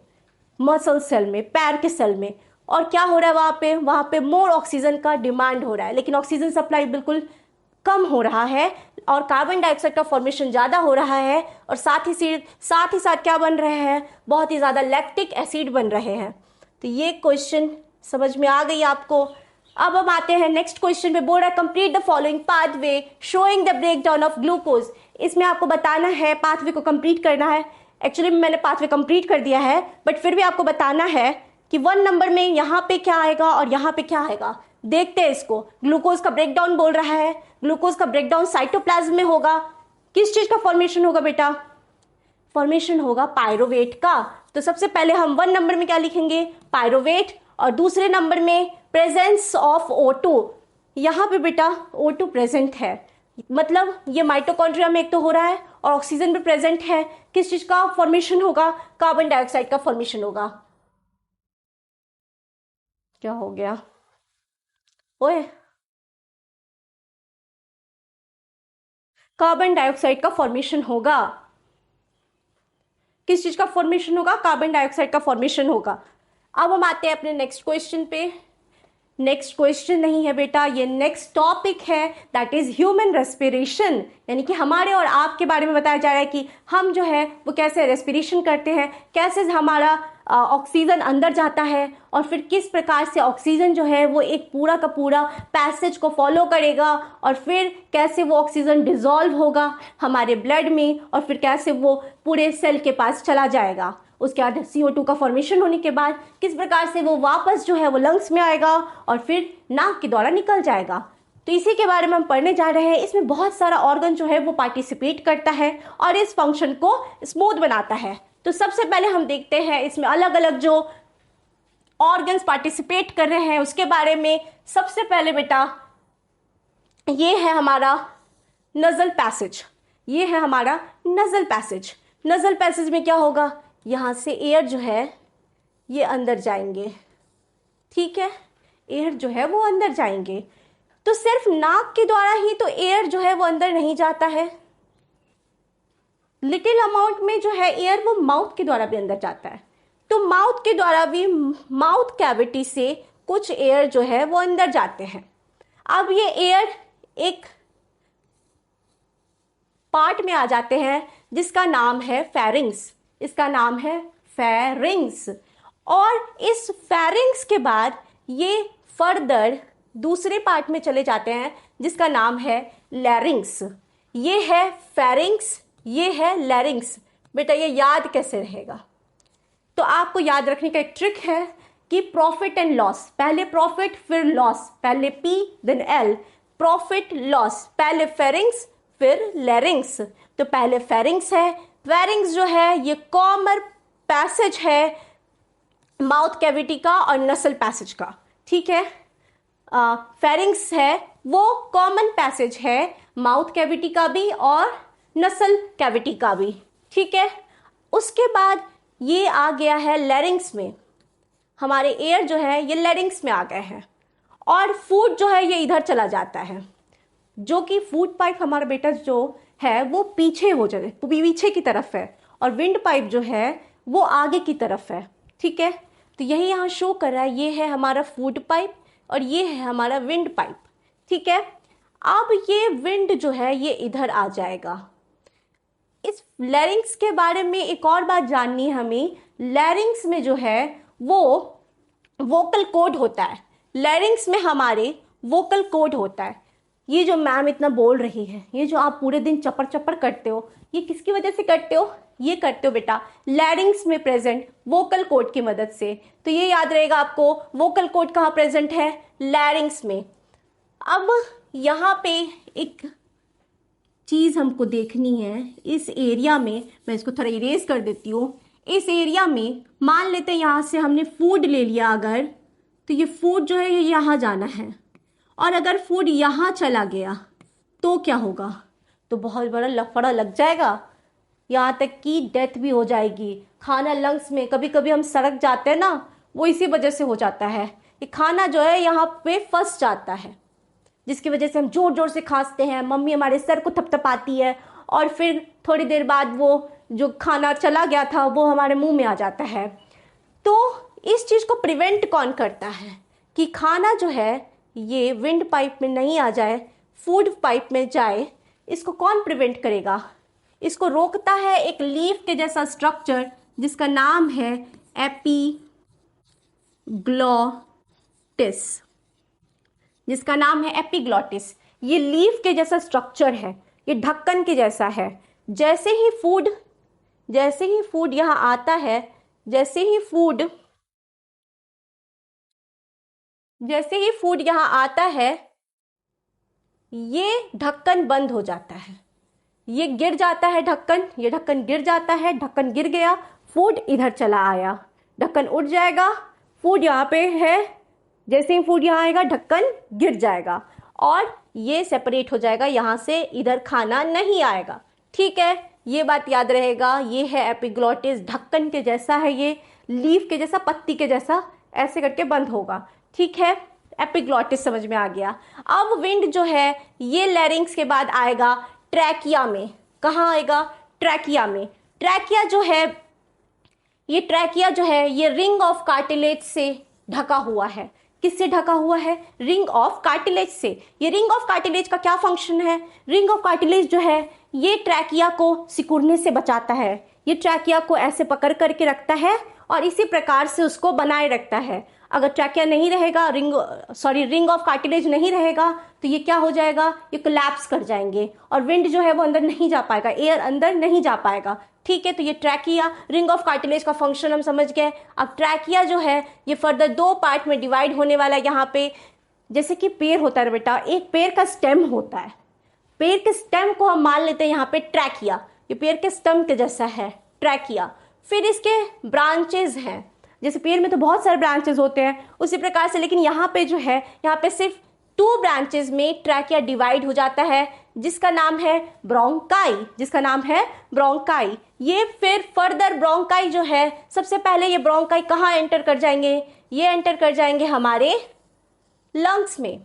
मसल सेल में, पैर के सेल में। और क्या हो रहा है वहाँ पे मोर ऑक्सीजन का डिमांड हो रहा है, लेकिन ऑक्सीजन सप्लाई बिल्कुल कम हो रहा है और कार्बन डाइऑक्साइड का फॉर्मेशन ज़्यादा हो रहा है और साथ ही साथ क्या बन रहे हैं, बहुत ही ज़्यादा लैक्टिक एसिड बन रहे हैं। तो ये क्वेश्चन समझ में आ गई आपको। अब हम आते हैं नेक्स्ट क्वेश्चन पे। बोल रहा है complete the following pathway showing the breakdown of glucose. इसमें आपको बताना है, पाथवे को कंप्लीट करना है। एक्चुअली मैंने पाथवे कंप्लीट कर दिया है, बट फिर भी आपको बताना है कि 1 नंबर में यहाँ पे क्या आएगा और यहाँ पे क्या आएगा। देखते हैं इसको। ग्लूकोज का ब्रेकडाउन बोल रहा है, ग्लूकोज का ब्रेकडाउन साइटोप्लाज्म में होगा। किस चीज का फॉर्मेशन होगा बेटा? फॉर्मेशन होगा पायरोवेट का। तो सबसे पहले हम 1 नंबर में क्या लिखेंगे? पायरोवेट। और दूसरे नंबर में प्रेजेंस ऑफ O2। यहाँ पे बेटा O2 प्रेजेंट है, मतलब ये माइटोकॉन्ड्रिया में एक तो हो रहा है और ऑक्सीजन भी प्रेजेंट है। किस चीज का फॉर्मेशन होगा? कार्बन डाइऑक्साइड का फॉर्मेशन होगा। क्या हो गया ओए? कार्बन डाइऑक्साइड का फॉर्मेशन होगा। किस चीज का फॉर्मेशन होगा? कार्बन डाइऑक्साइड का फॉर्मेशन होगा। अब हम आते हैं अपने नेक्स्ट क्वेश्चन पे। नेक्स्ट क्वेश्चन नहीं है बेटा, ये नेक्स्ट टॉपिक है, दैट इज ह्यूमन रेस्पिरेशन। यानी कि हमारे और आपके बारे में बताया जा रहा है कि हम जो है वो कैसे रेस्पिरेशन करते हैं, कैसे हमारा ऑक्सीजन अंदर जाता है और फिर किस प्रकार से ऑक्सीजन जो है वो एक पूरा का पूरा पैसेज को फॉलो करेगा और फिर कैसे वो ऑक्सीजन डिजॉल्व होगा हमारे ब्लड में और फिर कैसे वो पूरे सेल के पास चला जाएगा। उसके बाद CO2 का फॉर्मेशन होने के बाद किस प्रकार से वो वापस जो है वो लंग्स में आएगा और फिर नाक के द्वारा निकल जाएगा। तो इसी के बारे में हम पढ़ने जा रहे हैं। इसमें बहुत सारा ऑर्गन जो है वो पार्टिसिपेट करता है और इस फंक्शन को स्मूथ बनाता है। तो सबसे पहले हम देखते हैं इसमें अलग अलग जो ऑर्गन्स पार्टिसिपेट कर रहे हैं उसके बारे में। सबसे पहले बेटा ये है हमारा नजल पैसेज। ये है हमारा नजल पैसेज। नजल पैसेज में क्या होगा, यहाँ से एयर जो है ये अंदर जाएंगे, ठीक है, एयर जो है वो अंदर जाएंगे। तो सिर्फ नाक के द्वारा ही तो एयर जो है वो अंदर नहीं जाता है, लिटिल अमाउंट में जो है एयर वो माउथ के द्वारा भी अंदर जाता है। तो माउथ के द्वारा भी, माउथ कैविटी से कुछ एयर जो है वो अंदर जाते हैं। अब ये एयर एक पार्ट में आ जाते हैं जिसका नाम है फेरिंग्स। इसका नाम है फेरिंग्स। और इस फेरिंग्स के बाद ये फर्दर दूसरे पार्ट में चले जाते हैं जिसका नाम है लैरिंग्स। ये है फेरिंग्स, ये है लैरिंग्स। बेटा ये याद कैसे रहेगा? तो आपको याद रखने का एक ट्रिक है कि प्रॉफिट एंड लॉस, पहले प्रॉफिट फिर लॉस, पहले P then L, profit loss, पहले फेरिंग्स फिर लैरिंग्स। तो पहले फेरिंग्स है। फेरिंग्स जो है ये कॉमन पैसेज है माउथ कैविटी का और नसल पैसेज का, ठीक है। फेरिंग्स है वो कॉमन पैसेज है माउथ कैविटी का भी और नसल कैविटी का भी, ठीक है। उसके बाद ये आ गया है लैरिंग्स में। हमारे एयर जो है ये लैरिंग्स में आ गए हैं और फूड जो है ये इधर चला जाता है, जो कि फूड पाइप हमारा बेटा जो है वो पीछे हो जाए, पीछे की तरफ है, और विंड पाइप जो है वो आगे की तरफ है, ठीक है। तो यही यहाँ शो कर रहा है, ये है हमारा फूड पाइप और ये है हमारा विंड पाइप, ठीक है। अब ये विंड जो है ये इधर आ जाएगा। इस लैरिंग्स के बारे में एक और बात जाननी है हमें। लैरिंग्स में जो है वो वोकल कॉर्ड होता है। लैरिंग्स में हमारे वोकल कॉर्ड होता है। ये जो मैम इतना बोल रही है, ये जो आप पूरे दिन चपर चपर करते हो, ये किसकी वजह से करते हो? ये करते हो बेटा लैरिंग्स में प्रेजेंट वोकल कॉर्ड की मदद से। तो ये याद रहेगा आपको, वोकल कॉर्ड कहाँ प्रेजेंट है? लैरिंग्स में। अब यहाँ पे एक चीज़ हमको देखनी है। इस एरिया में, मैं इसको थोड़ा इरेज कर देती हूँ। इस एरिया में मान लेते हैं यहाँ से हमने फूड ले लिया अगर, तो ये फूड जो है ये यहाँ जाना है, और अगर फूड यहाँ चला गया तो क्या होगा? तो बहुत बड़ा लफड़ा लग जाएगा, यहाँ तक कि डेथ भी हो जाएगी। खाना लंग्स में, कभी कभी हम सड़क जाते हैं ना, वो इसी वजह से हो जाता है। ये खाना जो है यहाँ पे फंस जाता है, जिसकी वजह से हम जोर जोर से खांसते हैं, मम्मी हमारे सर को थपथपाती है, और फिर थोड़ी देर बाद वो जो खाना चला गया था वो हमारे मुंह में आ जाता है। तो इस चीज़ को प्रिवेंट कौन करता है कि खाना जो है ये विंड पाइप में नहीं आ जाए, फूड पाइप में जाए? इसको कौन प्रिवेंट करेगा? इसको रोकता है एक लीफ के जैसा स्ट्रक्चर जिसका नाम है एपिग्लॉटिस, जिसका नाम है एपिग्लॉटिस। ये लीफ के जैसा स्ट्रक्चर है, ये ढक्कन के जैसा है। जैसे ही फूड यहाँ आता है, जैसे ही फूड यहाँ आता है, ये ढक्कन बंद हो जाता है, ये गिर जाता है ढक्कन, ये ढक्कन गिर जाता है, ढक्कन गिर गया, फूड इधर चला आया, ढक्कन उठ जाएगा, फूड यहाँ पे है, जैसे ही फूड यहाँ आएगा ढक्कन गिर जाएगा और ये सेपरेट हो जाएगा, यहाँ से इधर खाना नहीं आएगा, ठीक है। ये बात याद रहेगा। ये है एपिग्लॉटिस, ढक्कन के जैसा है, ये लीफ के जैसा, पत्ती के जैसा, ऐसे करके बंद होगा, ठीक है। एपिग्लॉटिस समझ में आ गया। अब विंड जो है ये लैरिंग्स के बाद आएगा ट्रैकिया में। कहाँ आएगा? ट्रैकिया में। ट्रैकिया जो है ये रिंग ऑफ कार्टिलेज से ढका हुआ है। किससे ढका हुआ है? रिंग ऑफ कार्टिलेज से। ये रिंग ऑफ कार्टिलेज का क्या फंक्शन है? रिंग ऑफ कार्टिलेज जो है ये ट्रैकिया को सिकुड़ने से बचाता है। ये ट्रैकिया को ऐसे पकड़ करके रखता है और इसी प्रकार से उसको बनाए रखता है। अगर ट्रैकिया नहीं रहेगा, रिंग ऑफ कार्टिलेज नहीं रहेगा, तो ये क्या हो जाएगा? ये कोलैप्स कर जाएंगे और विंड जो है वो अंदर नहीं जा पाएगा, एयर अंदर नहीं जा पाएगा, ठीक है। तो ये ट्रैकिया, रिंग ऑफ कार्टिलेज का फंक्शन हम समझ गए। अब ट्रैकिया जो है ये फर्दर दो पार्ट में डिवाइड होने वाला है। यहाँ पे जैसे कि पेड़ होता है बेटा, एक पेड़ का स्टेम होता है, पेड़ के स्टेम को हम मान लेते हैं यहाँ पे ट्रैकिया। ये पेड़ के स्टेम के जैसा है ट्रैकिया। फिर इसके ब्रांचेस हैं, जैसे पेड़ में तो बहुत सारे ब्रांचेस होते हैं उसी प्रकार से, लेकिन यहाँ पे जो है यहाँ पे सिर्फ 2 ब्रांचेस में ट्रैकिया डिवाइड हो जाता है, जिसका नाम है ब्रोंकाई। ये फिर फर्दर ब्रोंकाई जो है, सबसे पहले ये ब्रोंकाई कहाँ एंटर कर जाएंगे? ये एंटर कर जाएंगे हमारे लंग्स में।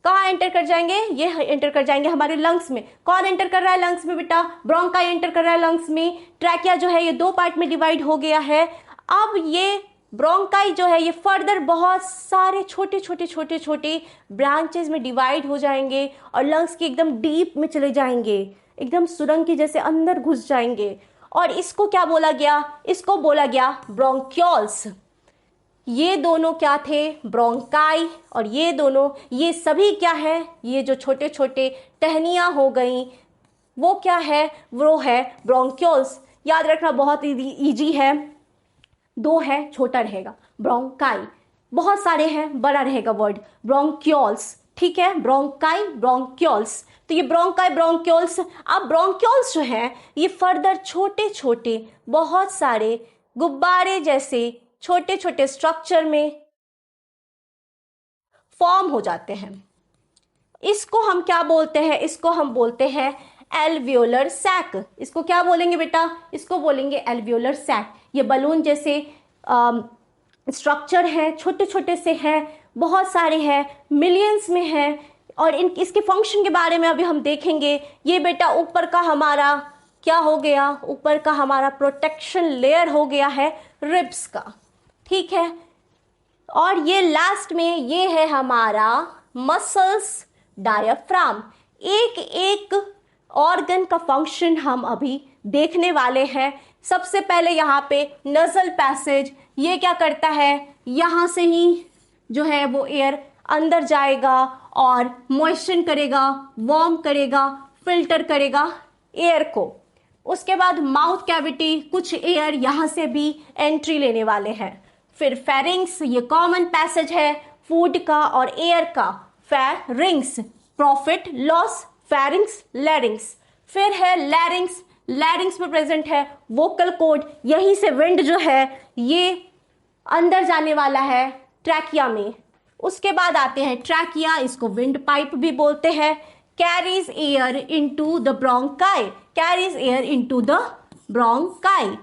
कहाँ एंटर कर जाएंगे? ये एंटर कर जाएंगे हमारे लंग्स में। कौन एंटर कर रहा है लंग्स में बेटा? ब्रोंकाई एंटर कर रहा है लंग्स में। ट्रैकिया जो है ये 2 पार्ट में डिवाइड हो गया है। अब ये ब्रोंकाई जो है ये फर्दर बहुत सारे छोटे छोटे छोटे छोटे ब्रांचेस में डिवाइड हो जाएंगे और लंग्स के एकदम डीप में चले जाएंगे, एकदम सुरंग की जैसे अंदर घुस जाएंगे। और इसको क्या बोला गया? इसको बोला गया ब्रोंक्यूल्स। ये दोनों क्या थे? ब्रोंकाई। और ये दोनों, ये सभी क्या है? ये जो छोटे छोटे टहनियां हो गई वो क्या है? वो है ब्रोंक्यूल्स। याद रखना बहुत इजी है, दो है छोटा रहेगा, ब्रोंकाई। बहुत सारे हैं बड़ा रहेगा वर्ड, ब्रोंक्यूल्स। ठीक है, ब्रोंकाई ब्रोंक्यूल्स। तो ये ब्रोंकाई ब्रोंक्यूल्स। अब ब्रोंक्यूल्स जो है ये फर्दर छोटे छोटे बहुत सारे गुब्बारे जैसे छोटे छोटे स्ट्रक्चर में फॉर्म हो जाते हैं। इसको हम क्या बोलते हैं? इसको हम बोलते हैं एल्वियोलर सैक। इसको क्या बोलेंगे बेटा? इसको बोलेंगे एल्वियोलर सैक। ये बलून जैसे स्ट्रक्चर है, छोटे छोटे से हैं, बहुत सारे हैं, मिलियंस में हैं। और इसके फंक्शन के बारे में अभी हम देखेंगे। ये बेटा ऊपर का हमारा क्या हो गया? ऊपर का हमारा प्रोटेक्शन लेयर हो गया है रिब्स का। ठीक है, और ये लास्ट में ये है हमारा मसल्स डायफ्राम। एक एक ऑर्गन का फंक्शन हम अभी देखने वाले हैं। सबसे पहले यहाँ पे नजल पैसेज, ये क्या करता है? यहाँ से ही जो है वो एयर अंदर जाएगा और मॉइस्चर करेगा, वार्म करेगा, फिल्टर करेगा एयर को। उसके बाद माउथ कैविटी, कुछ एयर यहाँ से भी एंट्री लेने वाले हैं। फिर फेरिंग्स, ये कॉमन पैसेज है फूड का और एयर का। Pharynx, profit loss, pharynx लैरिंग्स। फिर है लैरिंग्स, लैरिंग्स में प्रेजेंट है वोकल कॉर्ड, यहीं से विंड जो है ये अंदर जाने वाला है ट्रैकिया में। उसके बाद आते हैं ट्रैकिया, इसको विंड पाइप भी बोलते हैं। Carries air into the bronchi, carries air into the bronchi.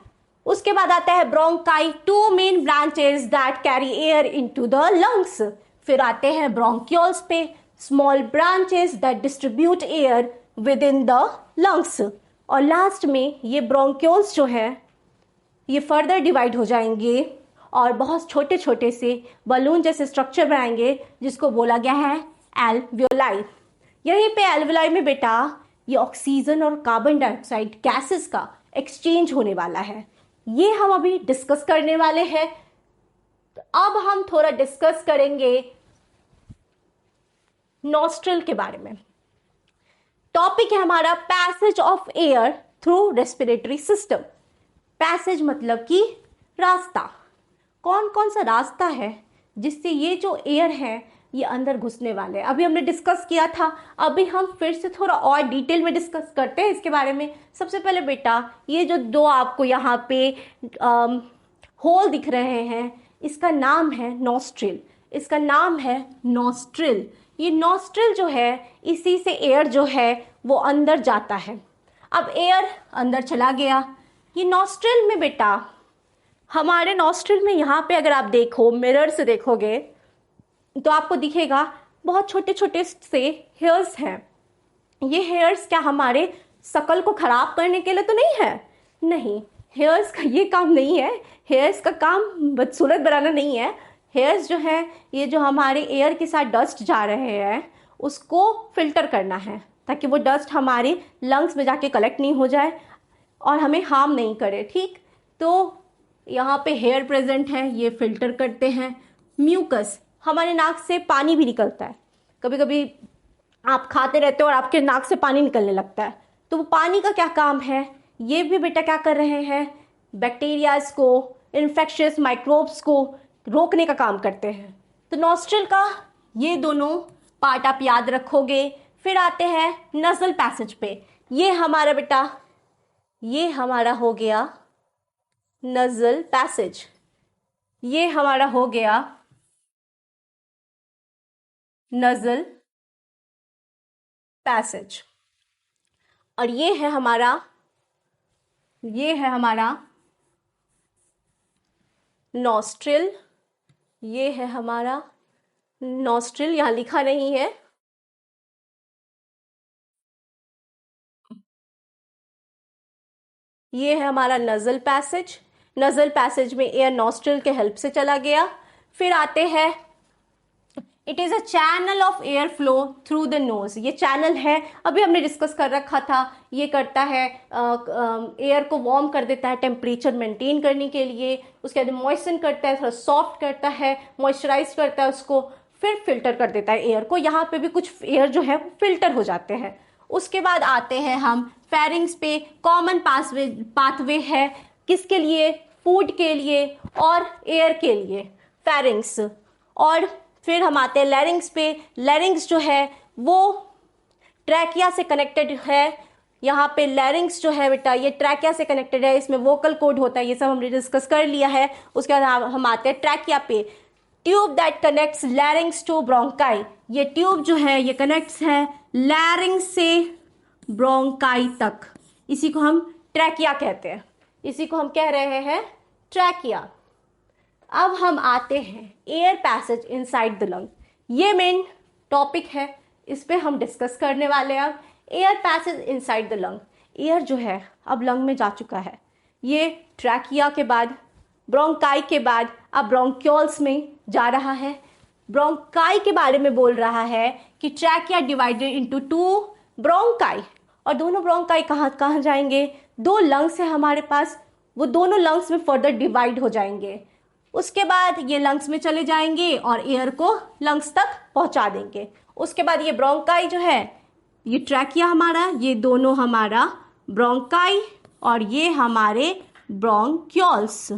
उसके बाद आता है bronchi, two main branches that carry air into the lungs. फिर आते हैं ब्रोंक्यूल्स पे, small branches that distribute air within the lungs. और लास्ट में ये ब्रोंक्यूल्स जो है ये फर्दर डिवाइड हो जाएंगे और बहुत छोटे छोटे से बलून जैसे स्ट्रक्चर बनाएंगे जिसको बोला गया है एल्वियोलाई। यहीं पे एल्वियोलाई में बेटा ये ऑक्सीजन और कार्बन डाइऑक्साइड गैसेस का एक्सचेंज होने वाला है, ये हम अभी डिस्कस करने वाले हैं। तो अब हम थोड़ा डिस्कस करेंगे नॉस्ट्रल के बारे में। टॉपिक है हमारा passage of air through respiratory system. Passage मतलब कि रास्ता, कौन कौन सा रास्ता है जिससे ये जो एयर है ये अंदर घुसने वाले हैं। अभी हमने डिस्कस किया था, अभी हम फिर से थोड़ा और डिटेल में डिस्कस करते हैं इसके बारे में। सबसे पहले बेटा ये जो दो आपको यहाँ पे होल दिख रहे हैं इसका नाम है नॉस्ट्रिल, इसका नाम है नॉस्ट्रिल। ये नॉस्ट्रिल जो है इसी से एयर जो है वो अंदर जाता है। अब एयर अंदर चला गया, ये नॉस्ट्रिल में बेटा हमारे नॉस्ट्रिल में यहाँ पे अगर आप देखो मिरर से देखोगे तो आपको दिखेगा बहुत छोटे छोटे से हेयर्स हैं। ये हेयर्स क्या हमारे शकल को खराब करने के लिए तो नहीं है? नहीं, हेयर्स का ये काम नहीं है, हेयर्स का काम बदसूरत बनाना नहीं है। हेयर्स जो है ये जो हमारे एयर के साथ डस्ट जा रहे हैं उसको फिल्टर करना है ताकि वो डस्ट हमारे लंग्स में जाके कलेक्ट नहीं हो जाए और हमें हार्म नहीं करे। ठीक, तो यहाँ पे हेयर प्रेजेंट है, ये फिल्टर करते हैं। म्यूकस, हमारे नाक से पानी भी निकलता है, कभी कभी आप खाते रहते हो और आपके नाक से पानी निकलने लगता है, तो वो पानी का क्या काम है? ये भी बेटा क्या कर रहे हैं? बैक्टीरियाज को, इन्फेक्शियस माइक्रोब्स को रोकने का काम करते हैं। तो नॉस्ट्रिल का ये दोनों पार्ट आप याद रखोगे। फिर आते हैं नजल पैसेज पे, ये हमारा बेटा ये हमारा हो गया नजल पैसेज, ये हमारा हो गया नजल पैसेज। और ये है हमारा नॉस्ट्रिल, ये है हमारा नॉस्ट्रिल, यहां लिखा नहीं है। ये है हमारा नजल पैसेज, नजल पैसेज में एयर नॉस्ट्रल के हेल्प से चला गया। फिर आते हैं, it is a channel of air flow through the nose. ये चैनल है, अभी हमने डिस्कस कर रखा था, ये करता है एयर को वार्म कर देता है टेम्परेचर मेंटेन करने के लिए, उसके बाद मॉइस्चन करता है, थोड़ा सॉफ्ट करता है, मॉइस्चराइज करता है उसको, फिर फिल्टर कर देता है एयर को। यहाँ पे भी कुछ एयर जो है वो फिल्टर हो जाते हैं। उसके बाद आते हैं हम फेरिंग्स पे। कॉमन पाथवे है किसके लिए? फूड के लिए और एयर के लिए, फेरिंग्स। और फिर हम आते हैं लैरिंग्स पे। लैरिंग्स जो है वो ट्रैकिया से कनेक्टेड है। यहाँ पे लैरिंग्स जो है बेटा ये ट्रैकिया से कनेक्टेड है, इसमें वोकल कोड होता है, ये सब हमने डिस्कस कर लिया है। उसके बाद हम आते हैं ट्रैकिया पे। Tube that connects larynx to bronchi. ये ट्यूब जो है ये कनेक्ट्स है लैरिंग्स से ब्रोंकाई तक, इसी को हम ट्रैकिया कहते हैं, इसी को हम कह रहे हैं ट्रैकिया। अब हम आते हैं air passage inside the lung. ये मेन टॉपिक है, इस पे हम डिस्कस करने वाले हैं। अब air passage inside the lung, air जो है अब लंग में जा चुका है, ये ट्रैकिया के बाद, ब्रोंकाई के बाद अब ब्रोंक्यूल्स में जा रहा है। ब्रोंकाई के बारे में बोल रहा है कि ट्रैकिया डिवाइडेड इनटू 2 ब्रोंकाई, और दोनों ब्रोंकाई कहाँ कहाँ जाएंगे? 2 लंग्स है हमारे पास, वो दोनों लंग्स में फर्दर डिवाइड हो जाएंगे। उसके बाद ये लंग्स में चले जाएंगे और एयर को लंग्स तक पहुंचा देंगे। उसके बाद ये ब्रोंकाई जो है, ये ट्रैकिया हमारा, ये दोनों हमारा ब्रोंकाई, और ये हमारे ब्रोंक्यूल्स।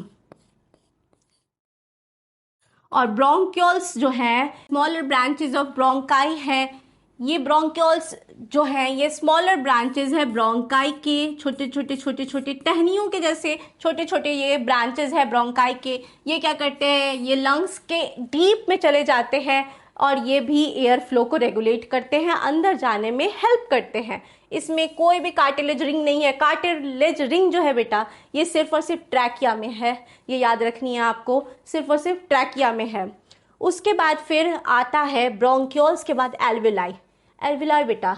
और ब्रोंक्यूल्स जो है स्मॉलर ब्रांचेस ऑफ ब्रोंकाई है। ये ब्रोंक्यूल्स जो है ये स्मॉलर ब्रांचेस है ब्रोंकाई के, छोटे छोटे टहनियों के जैसे छोटे छोटे ये ब्रांचेस है ब्रोंकाई के। ये क्या करते हैं? ये लंग्स के डीप में चले जाते हैं और ये भी एयर फ्लो को रेगुलेट करते हैं, अंदर जाने में हेल्प करते हैं। इसमें कोई भी कार्टिलेज रिंग नहीं है। कार्टिलेज रिंग जो है बेटा ये सिर्फ और सिर्फ ट्रैकिया में है, ये याद रखनी है आपको, सिर्फ और सिर्फ ट्रैकिया में है। उसके बाद फिर आता है ब्रोंक्यूल्स के बाद एल्विलाई। एल्विलाई बेटा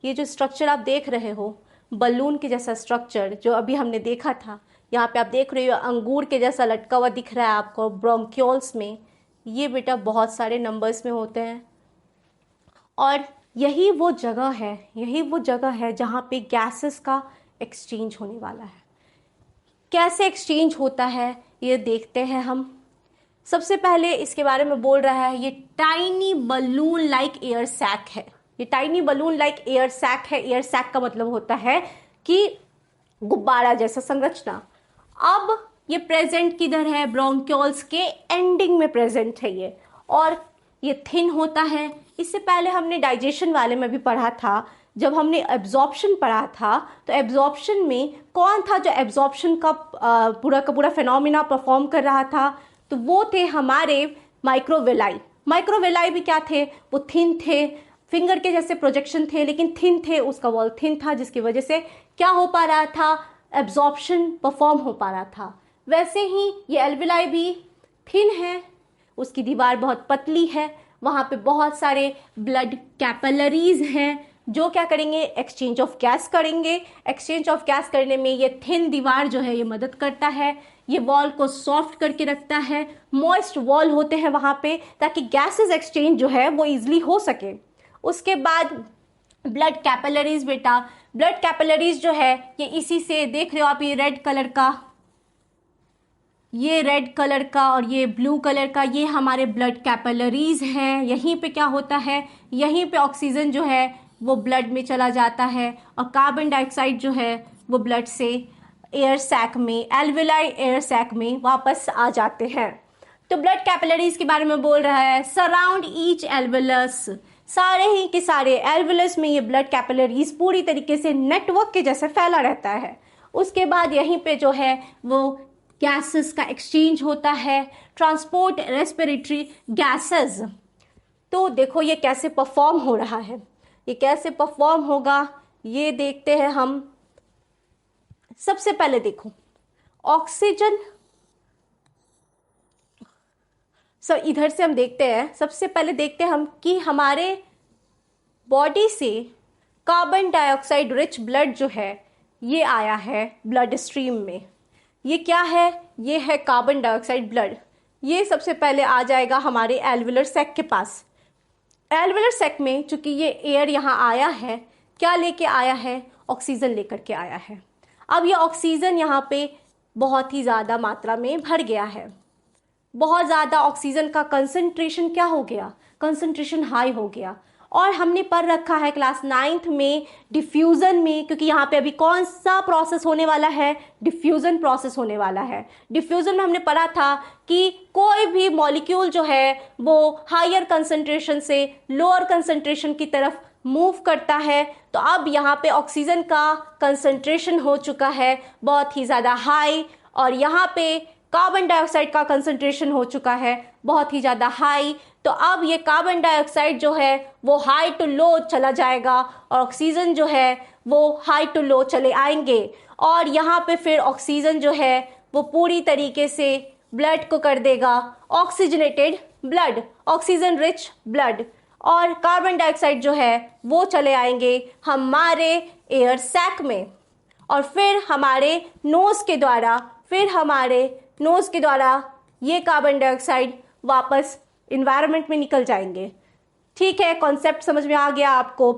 ये जो स्ट्रक्चर आप देख रहे हो, बलून के जैसा स्ट्रक्चर जो अभी हमने देखा था, यहाँ पे आप देख रहे हो अंगूर के जैसा लटका हुआ दिख रहा है आपको ब्रोंक्यूल्स में, ये बेटा बहुत सारे नंबर्स में होते हैं। और यही वो जगह है जहाँ पे गैसेस का एक्सचेंज होने वाला है। कैसे एक्सचेंज होता है ये देखते हैं हम। सबसे पहले इसके बारे में बोल रहा है, ये tiny balloon like air sac है। ये tiny balloon like air sac है। एयर सैक का मतलब होता है कि गुब्बारा जैसा संरचना। अब ये प्रेजेंट किधर है? ब्रोंक्यूल्स के एंडिंग में प्रेजेंट है ये, और ये थिन होता है। इससे पहले हमने डाइजेशन वाले में भी पढ़ा था, जब हमने एब्जॉर्प्शन पढ़ा था, तो एब्जॉर्प्शन में कौन था जो एब्जॉर्प्शन का पूरा फिनोमिना परफॉर्म कर रहा था? तो वो थे हमारे माइक्रोवेलाई। माइक्रोवेलाई भी क्या थे? वो थिन थे, फिंगर के जैसे प्रोजेक्शन थे लेकिन थिन थे, उसका वॉल थिन था, जिसकी वजह से क्या हो पा रहा था? एब्जॉर्प्शन परफॉर्म हो पा रहा था। वैसे ही ये एल्विलाई भी थिन है, उसकी दीवार बहुत पतली है, वहाँ पे बहुत सारे ब्लड कैपिलरीज हैं जो क्या करेंगे? एक्सचेंज ऑफ गैस करेंगे। एक्सचेंज ऑफ गैस करने में ये थिन दीवार जो है ये मदद करता है, ये वॉल को सॉफ्ट करके रखता है। मॉइस्ट वॉल होते हैं वहाँ पे ताकि गैसेस एक्सचेंज जो है वो इजीली हो सके। उसके बाद ब्लड कैपिलरीज बेटा, ब्लड कैपिलरीज जो है ये इसी से देख रहे हो आप, ये रेड कलर का और ये ब्लू कलर का, ये हमारे ब्लड कैपिलरीज हैं। यहीं पे क्या होता है? यहीं पे ऑक्सीजन जो है वो ब्लड में चला जाता है और कार्बन डाइऑक्साइड जो है वो ब्लड से एयर सैक में, एल्विलाई एयर सैक में वापस आ जाते हैं। तो ब्लड कैपिलरीज के बारे में बोल रहा है, सराउंड ईच एल्विलस, सारे ही के सारे एल्विलस में ये ब्लड कैपिलरीज पूरी तरीके से नेटवर्क के जैसे फैला रहता है। उसके बाद यहीं पे जो है वो गैसेस का एक्सचेंज होता है, ट्रांसपोर्ट रेस्पिरेटरी गैसेस। तो देखो ये कैसे परफॉर्म हो रहा है, ये कैसे परफॉर्म होगा ये देखते हैं हम। सबसे पहले देखो ऑक्सीजन, इधर से हम देखते हैं, सबसे पहले देखते हैं हम कि हमारे बॉडी से कार्बन डाइऑक्साइड रिच ब्लड जो है ये आया है ब्लड स्ट्रीम में। ये क्या है? ये है कार्बन डाइऑक्साइड ब्लड। ये सबसे पहले आ जाएगा हमारे एल्वुलर सैक के पास। एल्वुलर सैक में चूंकि ये एयर यहाँ आया है, क्या लेके आया है? ऑक्सीजन लेकर के आया है। अब ये ऑक्सीजन यहाँ पे बहुत ही ज़्यादा मात्रा में भर गया है। बहुत ज़्यादा ऑक्सीजन का कंसंट्रेशन क्या हो गया? कंसंट्रेशन हाई हो गया। और हमने पढ़ रखा है क्लास 9th में डिफ्यूज़न में, क्योंकि यहाँ पे अभी कौन सा प्रोसेस होने वाला है? डिफ्यूज़न प्रोसेस होने वाला है। डिफ्यूज़न में हमने पढ़ा था कि कोई भी मॉलिक्यूल जो है वो हायर कंसंट्रेशन से लोअर कंसंट्रेशन की तरफ मूव करता है। तो अब यहाँ पे ऑक्सीजन का कंसंट्रेशन हो चुका है बहुत ही ज़्यादा हाई, और यहाँ पे कार्बन डाइऑक्साइड का कंसंट्रेशन हो चुका है बहुत ही ज़्यादा हाई। तो अब ये कार्बन डाइऑक्साइड जो है वो हाई टू लो चला जाएगा और ऑक्सीजन जो है वो हाई टू लो चले आएंगे। और यहाँ पे फिर ऑक्सीजन जो है वो पूरी तरीके से ब्लड को कर देगा oxygenated blood, oxygen rich blood, और कार्बन डाइऑक्साइड जो है वो चले आएंगे हमारे एयर सैक में। और फिर हमारे नोज़ के द्वारा ये कार्बन डाइऑक्साइड वापस इन्वायरमेंट में निकल जाएंगे। ठीक है, कॉन्सेप्ट समझ में आ गया आपको?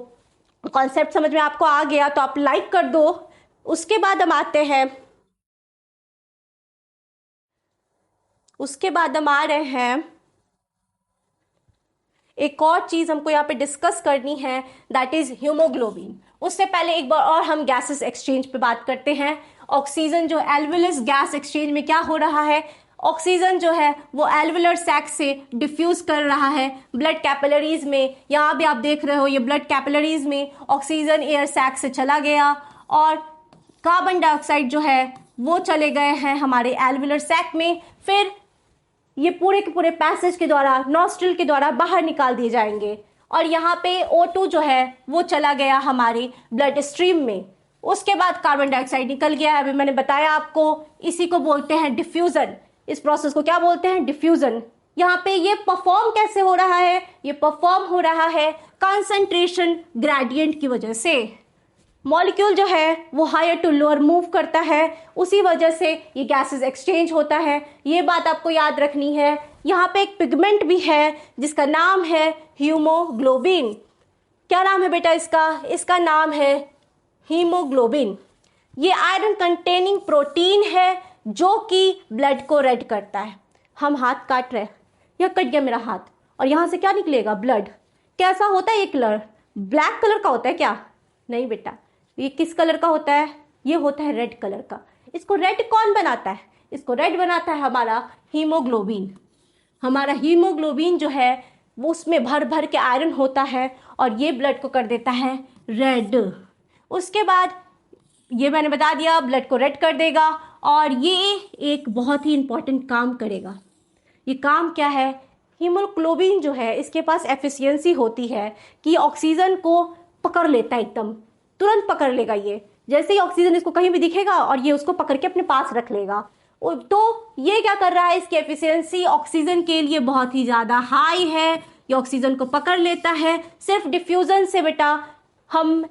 कॉन्सेप्ट समझ में आपको आ गया तो आप लाइक कर दो। उसके बाद हम आ रहे हैं एक और चीज हमको यहाँ पे डिस्कस करनी है, दैट इज हीमोग्लोबिन। उससे पहले एक बार और हम गैसेस एक्सचेंज पे बात करते हैं। ऑक्सीजन जो एल्वुलर गैस एक्सचेंज में क्या हो रहा है? ऑक्सीजन जो है वो एल्वुलर सैक से डिफ्यूज कर रहा है ब्लड कैपिलरीज में। यहाँ भी आप देख रहे हो ये ब्लड कैपिलरीज में ऑक्सीजन एयर सैक से चला गया, और कार्बन डाइऑक्साइड जो है वो चले गए हैं हमारे एल्वुलर सैक में। फिर ये पूरे के पूरे पैसेज के द्वारा, नॉस्ट्रिल के द्वारा बाहर निकाल दिए जाएंगे, और यहाँ पे O2 जो है वो चला गया हमारे ब्लड स्ट्रीम में। उसके बाद कार्बन डाइऑक्साइड निकल गया। अभी मैंने बताया आपको, इसी को बोलते हैं डिफ्यूजन। इस प्रोसेस को क्या बोलते हैं? डिफ्यूजन। यहाँ पे ये परफॉर्म कैसे हो रहा है? ये परफॉर्म हो रहा है कंसंट्रेशन ग्रेडियंट की वजह से। मॉलिक्यूल जो है वो हायर टू लोअर मूव करता है, उसी वजह से ये गैसेस एक्सचेंज होता है। ये बात आपको याद रखनी है। यहाँ पे एक पिगमेंट भी है जिसका नाम है हीमोग्लोबिन। क्या नाम है बेटा इसका? इसका नाम है हीमोग्लोबिन। ये आयरन कंटेनिंग प्रोटीन है जो कि ब्लड को रेड करता है। हम हाथ काट रहे, यह कट गया मेरा हाथ, और यहाँ से क्या निकलेगा? ब्लड। कैसा होता है ये कलर? ब्लैक कलर का होता है क्या? नहीं बेटा, ये किस कलर का होता है? ये होता है रेड कलर का। इसको रेड कौन बनाता है? इसको रेड बनाता है हमारा हीमोग्लोबिन। हमारा हीमोग्लोबिन जो है वो उसमें भर भर के आयरन होता है, और ये ब्लड को कर देता है रेड। उसके बाद ये मैंने बता दिया, ब्लड को रेड कर देगा, और ये एक बहुत ही इंपॉर्टेंट काम करेगा। ये काम क्या है? हीमोग्लोबिन जो है इसके पास एफिशिएंसी होती है कि ऑक्सीजन को पकड़ लेता है, एकदम तुरंत पकड़ लेगा। ये जैसे ही ऑक्सीजन इसको कहीं भी दिखेगा और ये उसको पकड़ के अपने पास रख लेगा। तो ये क्या कर रहा है? इसकी एफिशिएंसी ऑक्सीजन के लिए बहुत ही ज़्यादा हाई है। ये ऑक्सीजन को पकड़ लेता है। सिर्फ डिफ्यूजन से बेटा, हम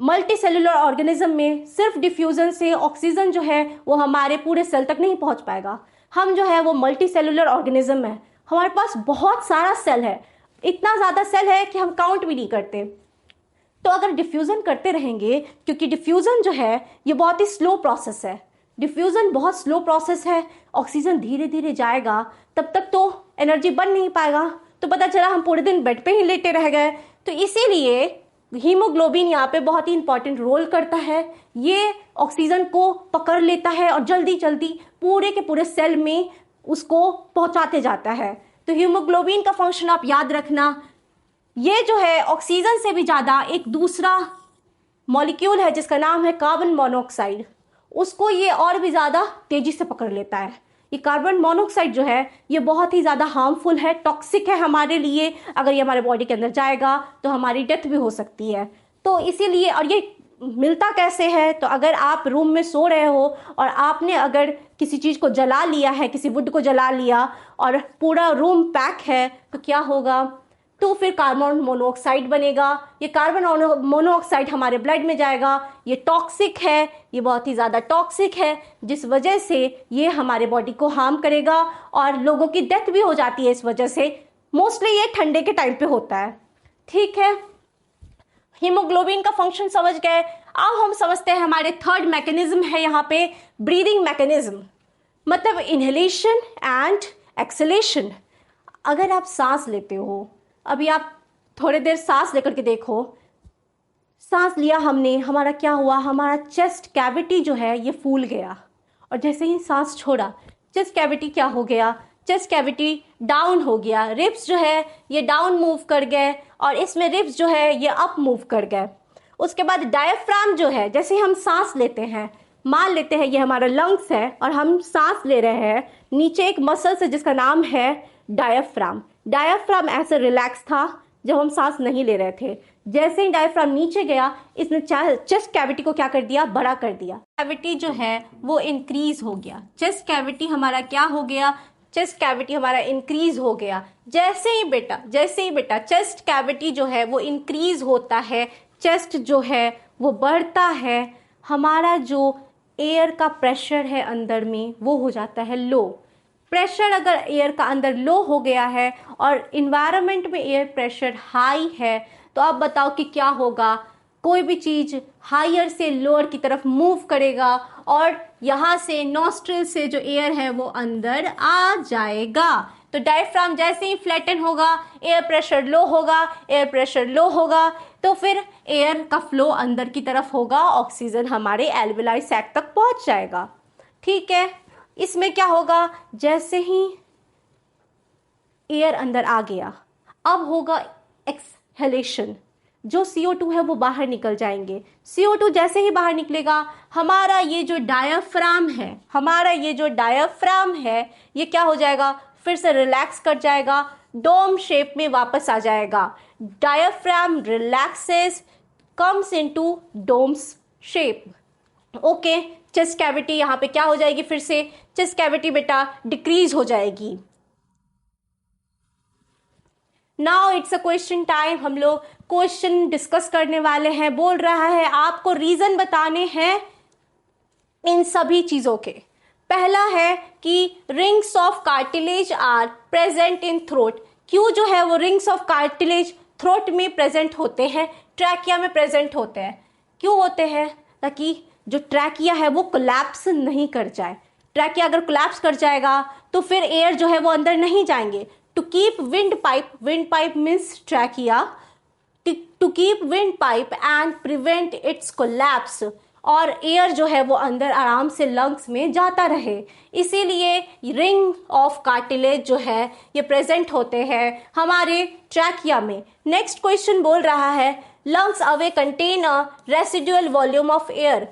मल्टी सेलुलर ऑर्गेनिज्म में सिर्फ डिफ्यूजन से ऑक्सीजन जो है वो हमारे पूरे सेल तक नहीं पहुंच पाएगा। हम जो है वो मल्टी सेलुलर ऑर्गेनिज्म है, हमारे पास बहुत सारा सेल है, इतना ज़्यादा सेल है कि हम काउंट भी नहीं करते। तो अगर डिफ्यूज़न करते रहेंगे, क्योंकि डिफ्यूज़न जो है ये बहुत ही स्लो प्रोसेस है, डिफ्यूज़न बहुत स्लो प्रोसेस है, ऑक्सीजन धीरे धीरे जाएगा, तब तक तो एनर्जी बन नहीं पाएगा। तो पता चला हम पूरे दिन बेड पे ही लेटे रह गए। तो इसीलिए हीमोग्लोबिन यहाँ पे बहुत ही इंपॉर्टेंट रोल करता है। ये ऑक्सीजन को पकड़ लेता है और जल्दी जल्दी पूरे के पूरे सेल में उसको पहुंचाते जाता है। तो हीमोग्लोबिन का फंक्शन आप याद रखना। ये जो है ऑक्सीजन से भी ज़्यादा एक दूसरा मॉलिक्यूल है जिसका नाम है कार्बन मोनोऑक्साइड, उसको ये और भी ज़्यादा तेज़ी से पकड़ लेता है। ये कार्बन मोनोऑक्साइड जो है ये बहुत ही ज़्यादा हार्मफुल है, टॉक्सिक है हमारे लिए। अगर ये हमारे बॉडी के अंदर जाएगा तो हमारी डेथ भी हो सकती है। तो इसीलिए, और ये मिलता कैसे है? तो अगर आप रूम में सो रहे हो और आपने अगर किसी चीज़ को जला लिया है, किसी वुड को जला लिया और पूरा रूम पैक है, तो क्या होगा? तो फिर कार्बन मोनोऑक्साइड बनेगा। ये कार्बन मोनोऑक्साइड हमारे ब्लड में जाएगा। ये टॉक्सिक है, ये बहुत ही ज़्यादा टॉक्सिक है, जिस वजह से ये हमारे बॉडी को हार्म करेगा और लोगों की डेथ भी हो जाती है इस वजह से। मोस्टली ये ठंडे के टाइम पे होता है। ठीक है, हीमोग्लोबिन का फंक्शन समझ गए। अब हम समझते हैं हमारे थर्ड मैकेनिज्म है यहाँ पे ब्रीदिंग मैकेनिज्म, मतलब इनहेलेशन एंड एक्सहेलेशन। अगर आप सांस लेते हो, अभी आप थोड़ी देर सांस लेकर के देखो, सांस लिया हमने, हमारा क्या हुआ, हमारा चेस्ट कैविटी जो है ये फूल गया, और जैसे ही सांस छोड़ा चेस्ट कैविटी क्या हो गया, चेस्ट कैविटी डाउन हो गया। रिब्स जो है ये डाउन मूव कर गए और इसमें रिब्स जो है ये अप मूव कर गए। उसके बाद डायफ्राम जो है, जैसे हम सांस लेते हैं, मान लेते हैं ये हमारा लंग्स है और हम सांस ले रहे हैं, नीचे एक मसल्स है जिसका नाम है डायफ्राम। डायफ्राम ऐसे रिलैक्स था जब हम सांस नहीं ले रहे थे। जैसे ही डायफ्राम नीचे गया, इसने चेस्ट कैविटी को क्या कर दिया, बड़ा कर दिया। कैविटी जो है वो इंक्रीज हो गया। चेस्ट कैविटी हमारा क्या हो गया, चेस्ट कैविटी हमारा इंक्रीज हो गया। जैसे ही बेटा चेस्ट कैविटी जो है वो इंक्रीज होता है, चेस्ट जो है वो बढ़ता है, हमारा जो एयर का प्रेशर है अंदर में वो हो जाता है लो। प्रेशर अगर एयर का अंदर लो हो गया है और इन्वायरमेंट में एयर प्रेशर हाई है, तो आप बताओ कि क्या होगा, कोई भी चीज हायर से लोअर की तरफ मूव करेगा और यहाँ से नॉस्ट्रिल से जो एयर है वो अंदर आ जाएगा। तो डायफ्राम जैसे ही फ्लैटन होगा, एयर प्रेशर लो होगा, एयर प्रेशर लो होगा, तो फिर एयर का फ्लो अंदर की तरफ होगा, ऑक्सीजन हमारे एल्वियोलाई सैक तक पहुंच जाएगा। ठीक है, इसमें क्या होगा, जैसे ही एयर अंदर आ गया, अब होगा एक्सहेलेशन। जो CO2 है वो बाहर निकल जाएंगे। CO2 जैसे ही बाहर निकलेगा, हमारा ये जो डायफ्राम है ये क्या हो जाएगा, फिर से रिलैक्स कर जाएगा, डोम शेप में वापस आ जाएगा। Diaphragm relaxes, comes into domes shape. Okay, chest cavity यहाँ पे क्या हो जाएगी, फिर से चेस्ट कैविटी बेटा डिक्रीज हो जाएगी। Now it's a question time. हम लोग क्वेश्चन डिस्कस करने वाले हैं। बोल रहा है आपको रीजन बताने हैं इन सभी चीजों के। पहला है कि rings of cartilage are present in throat. क्यों जो है वो रिंग्स ऑफ कार्टिलेज थ्रोट में प्रेजेंट होते हैं, ट्रैकिया में प्रेजेंट होते हैं। क्यों होते हैं, ताकि जो ट्रैकिया है वो कोलैप्स नहीं कर जाए। ट्रैकिया अगर कोलैप्स कर जाएगा तो फिर एयर जो है वो अंदर नहीं जाएंगे। To keep windpipe means trachea, to keep windpipe and prevent its collapse, और एयर जो है वो अंदर आराम से लंग्स में जाता रहे, इसीलिए रिंग ऑफ कार्टिलेज जो है ये प्रेजेंट होते हैं हमारे ट्रैकिया में। नेक्स्ट क्वेश्चन बोल रहा है lungs away contain a residual volume of air.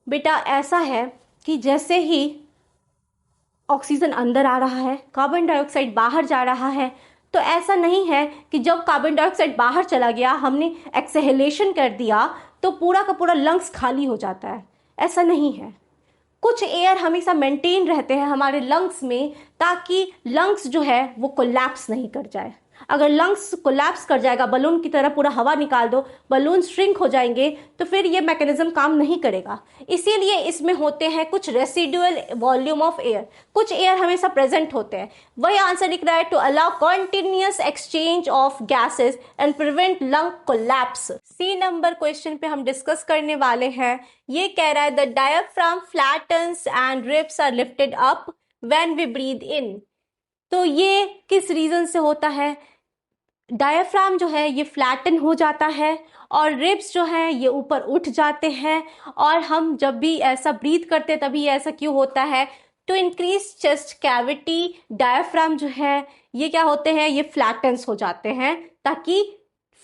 बेटा ऐसा है कि जैसे ही ऑक्सीजन अंदर आ रहा है, कार्बन डाइऑक्साइड बाहर जा रहा है, तो ऐसा नहीं है कि जब कार्बन डाइऑक्साइड बाहर चला गया, हमने एक्सहेलेशन कर दिया तो पूरा का पूरा लंग्स खाली हो जाता है। ऐसा नहीं है, कुछ एयर हमेशा मेंटेन रहते हैं हमारे लंग्स में, ताकि लंग्स जो है वो कोलैप्स नहीं कर जाए। अगर लंग्स कोलैप्स कर जाएगा, बलून की तरह पूरा हवा निकाल दो, बलून श्रिंक हो जाएंगे, तो फिर ये मैकेनिज्म काम नहीं करेगा। इसीलिए इसमें होते हैं कुछ रेसिडुअल वॉल्यूम ऑफ एयर, कुछ एयर हमेशा प्रेजेंट होते हैं। वही आंसर लिख रहा है to allow continuous exchange of gases and prevent lung collapse. C number question पे हम डिस्कस करने वाले हैं। ये कह रहा है the diaphragm flattens and ribs are lifted up when we breathe in. तो ये किस रीजन से होता है, डायफ्राम जो है ये फ्लैटन हो जाता है और रिब्स जो है ये ऊपर उठ जाते हैं, और हम जब भी ऐसा ब्रीथ करते हैं तभी ऐसा क्यों होता है, to increase chest cavity. Diaphragm जो है ये क्या होते हैं, ये फ्लैटन्स हो जाते हैं, ताकि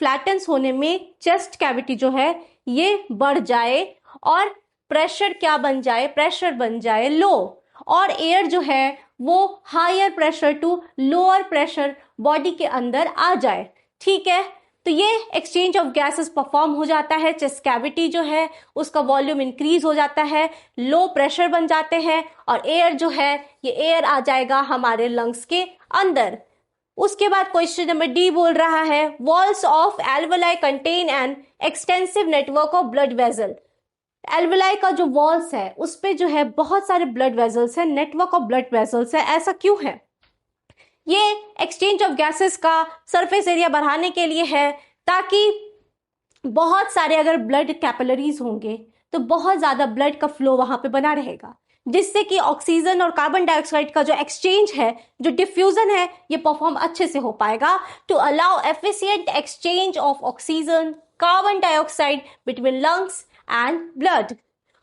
फ्लैटन्स होने में चेस्ट कैविटी जो है ये बढ़ जाए और प्रेशर क्या बन जाए, प्रेशर बन जाए लो, और एयर जो है वो higher pressure to lower pressure body के अंदर आ जाए। ठीक है, तो ये एक्सचेंज ऑफ गैसेस परफॉर्म हो जाता है। चेस्ट कैविटी जो है उसका वॉल्यूम इंक्रीज हो जाता है, लो प्रेशर बन जाते हैं, और एयर जो है ये एयर आ जाएगा हमारे लंग्स के अंदर। उसके बाद क्वेश्चन नंबर डी बोल रहा है walls of alveoli contain an extensive network of blood vessel. Alveoli का जो वॉल्स है उस पे जो है बहुत सारे ब्लड वेसल्स है, नेटवर्क ऑफ ब्लड वेसल्स है। ऐसा क्यों है? ये एक्सचेंज ऑफ गैसेस का सरफेस एरिया बढ़ाने के लिए है, ताकि बहुत सारे अगर ब्लड कैपिलरीज होंगे तो बहुत ज्यादा ब्लड का फ्लो वहां पे बना रहेगा, जिससे कि ऑक्सीजन और कार्बन डाइऑक्साइड का जो एक्सचेंज है, जो डिफ्यूजन है, ये परफॉर्म अच्छे से हो पाएगा। To allow efficient exchange of oxygen carbon dioxide between lungs and blood.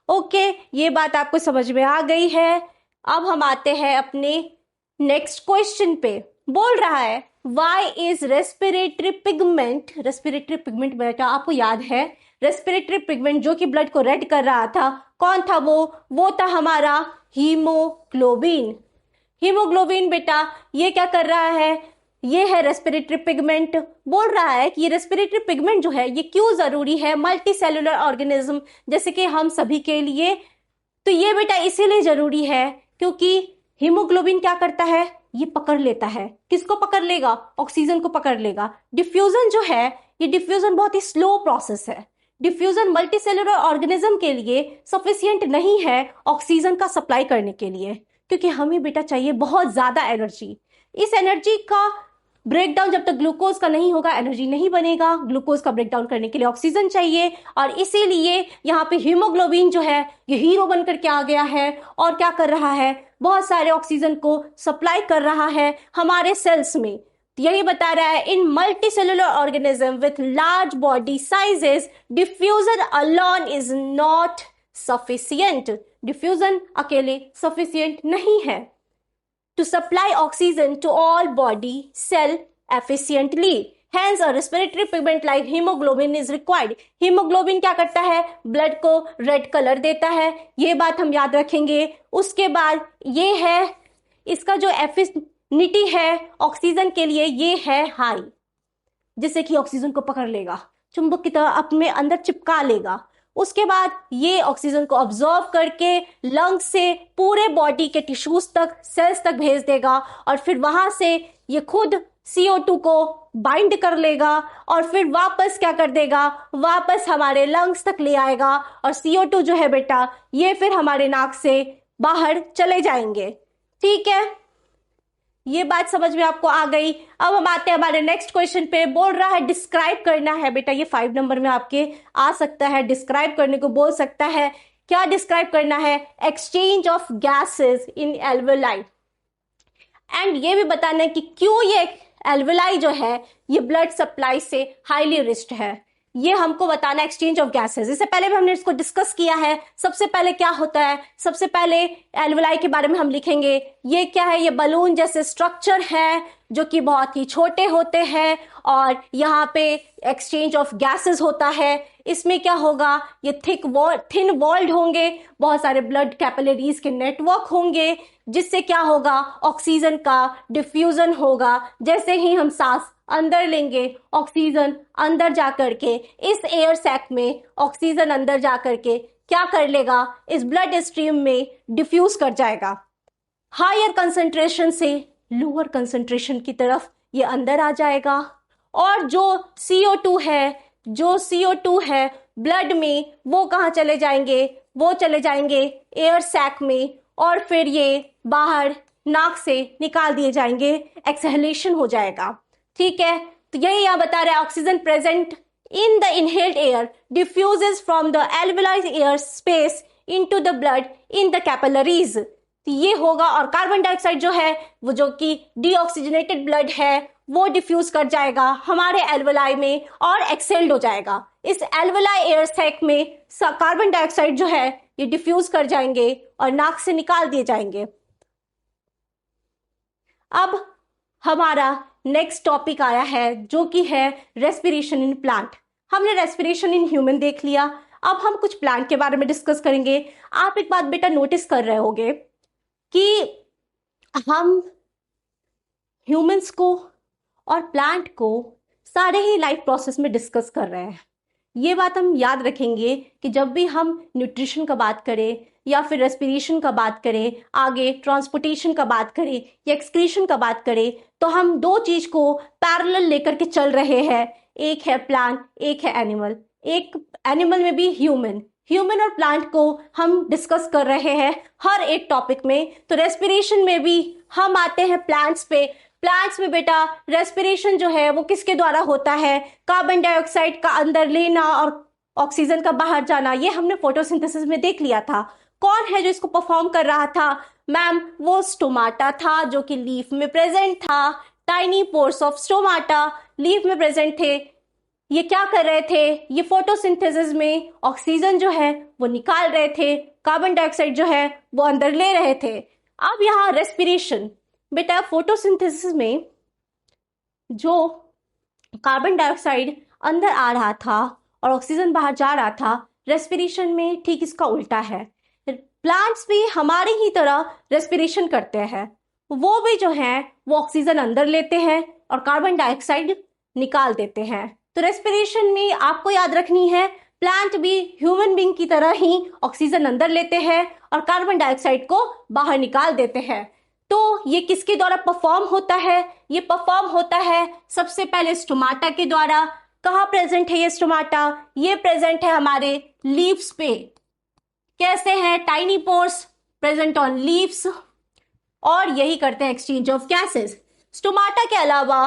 Okay, ये बात आपको समझ में आ गई है। अब हम आते हैं अपने नेक्स्ट क्वेश्चन पे। बोल रहा है वाई इज रेस्पिरेटरी पिगमेंट बेटा आपको याद है, रेस्पिरेटरी पिगमेंट जो कि ब्लड को रेड कर रहा था, कौन था वो था हमारा हीमोग्लोबिन। हीमोग्लोबिन बेटा ये क्या कर रहा है? ये है रेस्पिरेटरी पिगमेंट। बोल रहा है कि ये रेस्पिरेटरी पिगमेंट जो है ये क्यों जरूरी है मल्टी सेलुलर ऑर्गेनिज्म जैसे कि हम सभी के लिए। तो ये बेटा इसीलिए जरूरी है क्योंकि हीमोग्लोबिन क्या करता है, ये पकड़ लेता है। किसको पकड़ लेगा? ऑक्सीजन को पकड़ लेगा। डिफ्यूजन जो है, ये डिफ्यूजन बहुत ही स्लो प्रोसेस है। डिफ्यूजन मल्टीसेलुलर ऑर्गेनिज्म के लिए सफिशिएंट नहीं है ऑक्सीजन का सप्लाई करने के लिए, क्योंकि हमें बेटा चाहिए बहुत ज्यादा एनर्जी। इस एनर्जी का ब्रेकडाउन जब तक ग्लूकोज का नहीं होगा एनर्जी नहीं बनेगा। ग्लूकोज का ब्रेकडाउन करने के लिए ऑक्सीजन चाहिए, और इसीलिए यहाँ पे हीमोग्लोबिन जो है ये हीरो बनकर के आ गया है और क्या कर रहा है, बहुत सारे ऑक्सीजन को सप्लाई कर रहा है हमारे सेल्स में। यही बता रहा है in multicellular organism with large body sizes diffusion alone is not sufficient. Diffusion अकेले सफिशियंट नहीं है to supply oxygen to all body cell efficiently. Hence a respiratory pigment like hemoglobin is required. hemoglobin क्या करता है? Blood को red colour देता है, ये बात हम याद रखेंगे। उसके बाद ये है इसका जो एफिनिटी है ऑक्सीजन के लिए, ये है हाई, जिससे कि ऑक्सीजन को पकड़ लेगा, चुंबक की तरह अपने अंदर चिपका लेगा। उसके बाद ये ऑक्सीजन को ऑब्जॉर्व करके लंग्स से पूरे बॉडी के टिश्यूज तक, सेल्स तक भेज देगा, और फिर वहां से ये खुद CO2 को बाइंड कर लेगा और फिर वापस क्या कर देगा, वापस हमारे लंग्स तक ले आएगा। और CO2 जो है बेटा ये फिर हमारे नाक से बाहर चले जाएंगे। ठीक है, ये बात समझ में आपको आ गई। अब हम आते हैं हमारे नेक्स्ट क्वेश्चन पे। बोल रहा है डिस्क्राइब करना है बेटा, ये 5 नंबर में आपके आ सकता है, डिस्क्राइब करने को बोल सकता है। क्या डिस्क्राइब करना है? Exchange of gases in alveoli, and ये भी बताना है कि क्यों ये एल्वेलाई जो है ये ब्लड सप्लाई से हाईली रिच्ड है। ये हमको बताना एक्सचेंज ऑफ गैसेस। इससे पहले भी हमने इसको डिस्कस किया है। सबसे पहले क्या होता है, सबसे पहले एल्वेलाई के बारे में हम लिखेंगे। ये क्या है? ये बलून जैसे स्ट्रक्चर है जो कि बहुत ही छोटे होते हैं, और यहाँ पे एक्सचेंज ऑफ गैसेस होता है। इसमें क्या होगा, ये थिन वॉल्ड होंगे, बहुत सारे ब्लड कैपिलरीज के नेटवर्क होंगे, जिससे क्या होगा, ऑक्सीजन का डिफ्यूजन होगा। जैसे ही हम सांस अंदर लेंगे, ऑक्सीजन अंदर जाकर के इस एयर सैक में ऑक्सीजन अंदर जाकर के क्या कर लेगा, इस ब्लड स्ट्रीम में डिफ्यूज कर जाएगा। हायर कंसंट्रेशन से लोअर कंसंट्रेशन की तरफ ये अंदर आ जाएगा, और जो CO2 है ब्लड में, वो कहाँ चले जाएंगे, वो चले जाएंगे एयर सैक में, और फिर ये बाहर नाक से निकाल दिए जाएंगे, एक्सहेलेशन हो जाएगा। ठीक है, तो यही यहाँ बता रहा है oxygen present in the inhaled air diffuses from the alveoli air space into the blood in the capillaries. तो ये होगा, और कार्बन डाइऑक्साइड जो है वो जो कि डीऑक्सीजनेटेड ब्लड है वो डिफ्यूज कर जाएगा हमारे एल्वेलाई में और एक्सेल्ड हो जाएगा। इस एल्वेलाई एयर सैक में कार्बन डाइऑक्साइड जो है ये डिफ्यूज कर जाएंगे और नाक से निकाल दिए जाएंगे। अब हमारा नेक्स्ट टॉपिक आया है जो कि है रेस्पिरेशन इन प्लांट। हमने रेस्पिरेशन इन ह्यूमन देख लिया, अब हम कुछ प्लांट के बारे में डिस्कस करेंगे। आप एक बात बेटा नोटिस कर रहे होगे कि हम ह्यूमंस को और प्लांट को सारे ही लाइफ प्रोसेस में डिस्कस कर रहे हैं। ये बात हम याद रखेंगे कि जब भी हम न्यूट्रिशन का बात करें या फिर रेस्पिरेशन का बात करें, आगे ट्रांसपोर्टेशन का बात करें या एक्सक्रीशन का बात करें, तो हम दो चीज को पैरेलल लेकर के चल रहे हैं। एक है प्लांट, एक है एनिमल। एक एनिमल में भी ह्यूमन और प्लांट को हम डिस्कस कर रहे हैं हर एक टॉपिक में। तो रेस्पिरेशन में भी हम आते हैं प्लांट्स पे। प्लांट्स में बेटा रेस्पिरेशन जो है वो किसके द्वारा होता है? कार्बन डाइऑक्साइड का अंदर लेना और ऑक्सीजन का बाहर जाना। ये हमने फोटोसिंथेसिस में देख लिया था। कौन है जो इसको परफॉर्म कर रहा था? मैम, वो स्टोमाटा था जो कि लीफ में प्रेजेंट था। Tiny pores of stomata leaf में प्रेजेंट थे। ये क्या कर रहे थे? ये फोटोसिंथेसिस में ऑक्सीजन जो है वो निकाल रहे थे, कार्बन डाइऑक्साइड जो है वो अंदर ले रहे थे। अब यहाँ रेस्पिरेशन, बेटा फोटोसिंथेसिस में जो कार्बन डाइऑक्साइड अंदर आ रहा था और ऑक्सीजन बाहर जा रहा था, रेस्पिरेशन में ठीक इसका उल्टा है। प्लांट्स भी हमारी ही तरह रेस्पिरेशन करते हैं। वो भी जो है वो ऑक्सीजन अंदर लेते हैं और कार्बन डाइऑक्साइड निकाल देते हैं। तो रेस्पिरेशन में आपको याद रखनी है, प्लांट भी ह्यूमन बीइंग की तरह ही ऑक्सीजन अंदर लेते हैं और कार्बन डाइऑक्साइड को बाहर निकाल देते हैं। तो ये किसके द्वारा परफॉर्म होता है? ये परफॉर्म होता है सबसे पहले स्टोमाटा के द्वारा। कहाँ प्रेजेंट है ये स्टोमाटा? ये प्रेजेंट है हमारे लीव्स पे। कैसे हैं? Tiny pores present on leaves, और यही करते हैं एक्सचेंज ऑफ गैसेस। स्टोमाटा के अलावा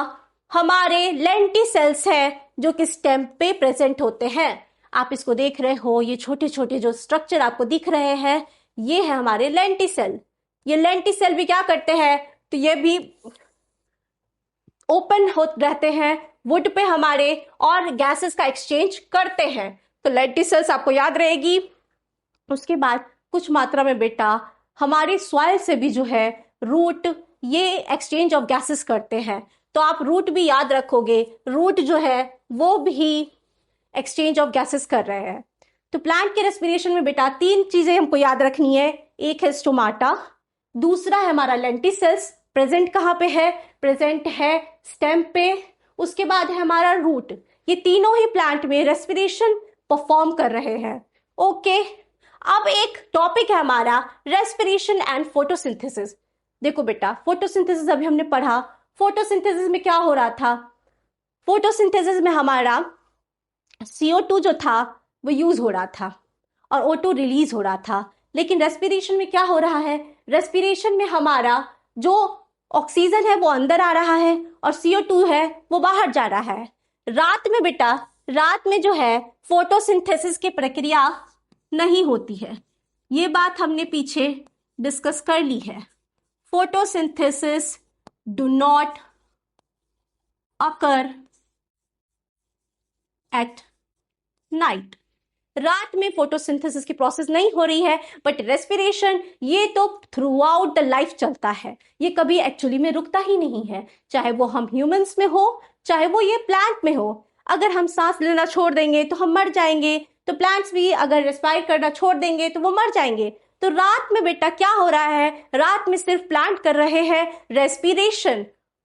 हमारे लेंटिसेल्स है जो कि स्टेम पे प्रेजेंट होते हैं। आप इसको देख रहे हो, ये छोटे छोटे जो स्ट्रक्चर आपको दिख रहे हैं, ये है हमारे लेंटिसेल। ये लेंटिसेल भी क्या करते हैं? तो ये भी ओपन हो रहते हैं वुड पे हमारे और गैसेस का एक्सचेंज करते हैं। तो लेंटिसेल्स आपको याद रहेगी। उसके बाद कुछ मात्रा में बेटा हमारे सॉइल से भी जो है रूट ये एक्सचेंज ऑफ गैसेस करते हैं। तो आप रूट भी याद रखोगे, रूट जो है वो भी एक्सचेंज ऑफ गैसेस कर रहे हैं। तो प्लांट के रेस्पिरेशन में बेटा तीन चीजें हमको याद रखनी है। एक है स्टोमाटा, दूसरा है हमारा लेंटिसेल्स, प्रेजेंट कहाँ पे है? प्रेजेंट है स्टेम पे। उसके बाद है हमारा रूट। ये तीनों ही प्लांट में रेस्पिरेशन परफॉर्म कर रहे हैं। ओके, अब एक टॉपिक है हमारा रेस्पिरेशन एंड फोटोसिंथेसिस। देखो बेटा, फोटोसिंथेसिस अभी हमने पढ़ा। फोटोसिंथेसिस में क्या हो रहा था? फोटोसिंथेसिस में हमारा CO2 जो था वो यूज हो रहा था और O2 रिलीज हो रहा था। लेकिन रेस्पिरेशन में क्या हो रहा है? रेस्पिरेशन में हमारा जो ऑक्सीजन है वो अंदर आ रहा है और CO2 है वो बाहर जा रहा है। रात में बेटा, रात में जो है फोटोसिंथेसिस की प्रक्रिया नहीं होती है। ये बात हमने पीछे डिस्कस कर ली है। Photosynthesis do not occur at night. रात में फोटोसिंथेसिस की प्रोसेस नहीं हो रही है, बट रेस्पिरेशन ये तो थ्रू आउट द लाइफ चलता है। ये कभी एक्चुअली में रुकता ही नहीं है, चाहे वो हम ह्यूमंस में हो चाहे वो ये प्लांट में हो। अगर हम सांस लेना छोड़ देंगे तो हम मर जाएंगे, तो प्लांट्स भी अगर रेस्पायर करना छोड़ देंगे तो वो मर जाएंगे। तो रात में बेटा क्या हो रहा है? रात में सिर्फ प्लांट कर रहे हैं रेस्पिरेशन,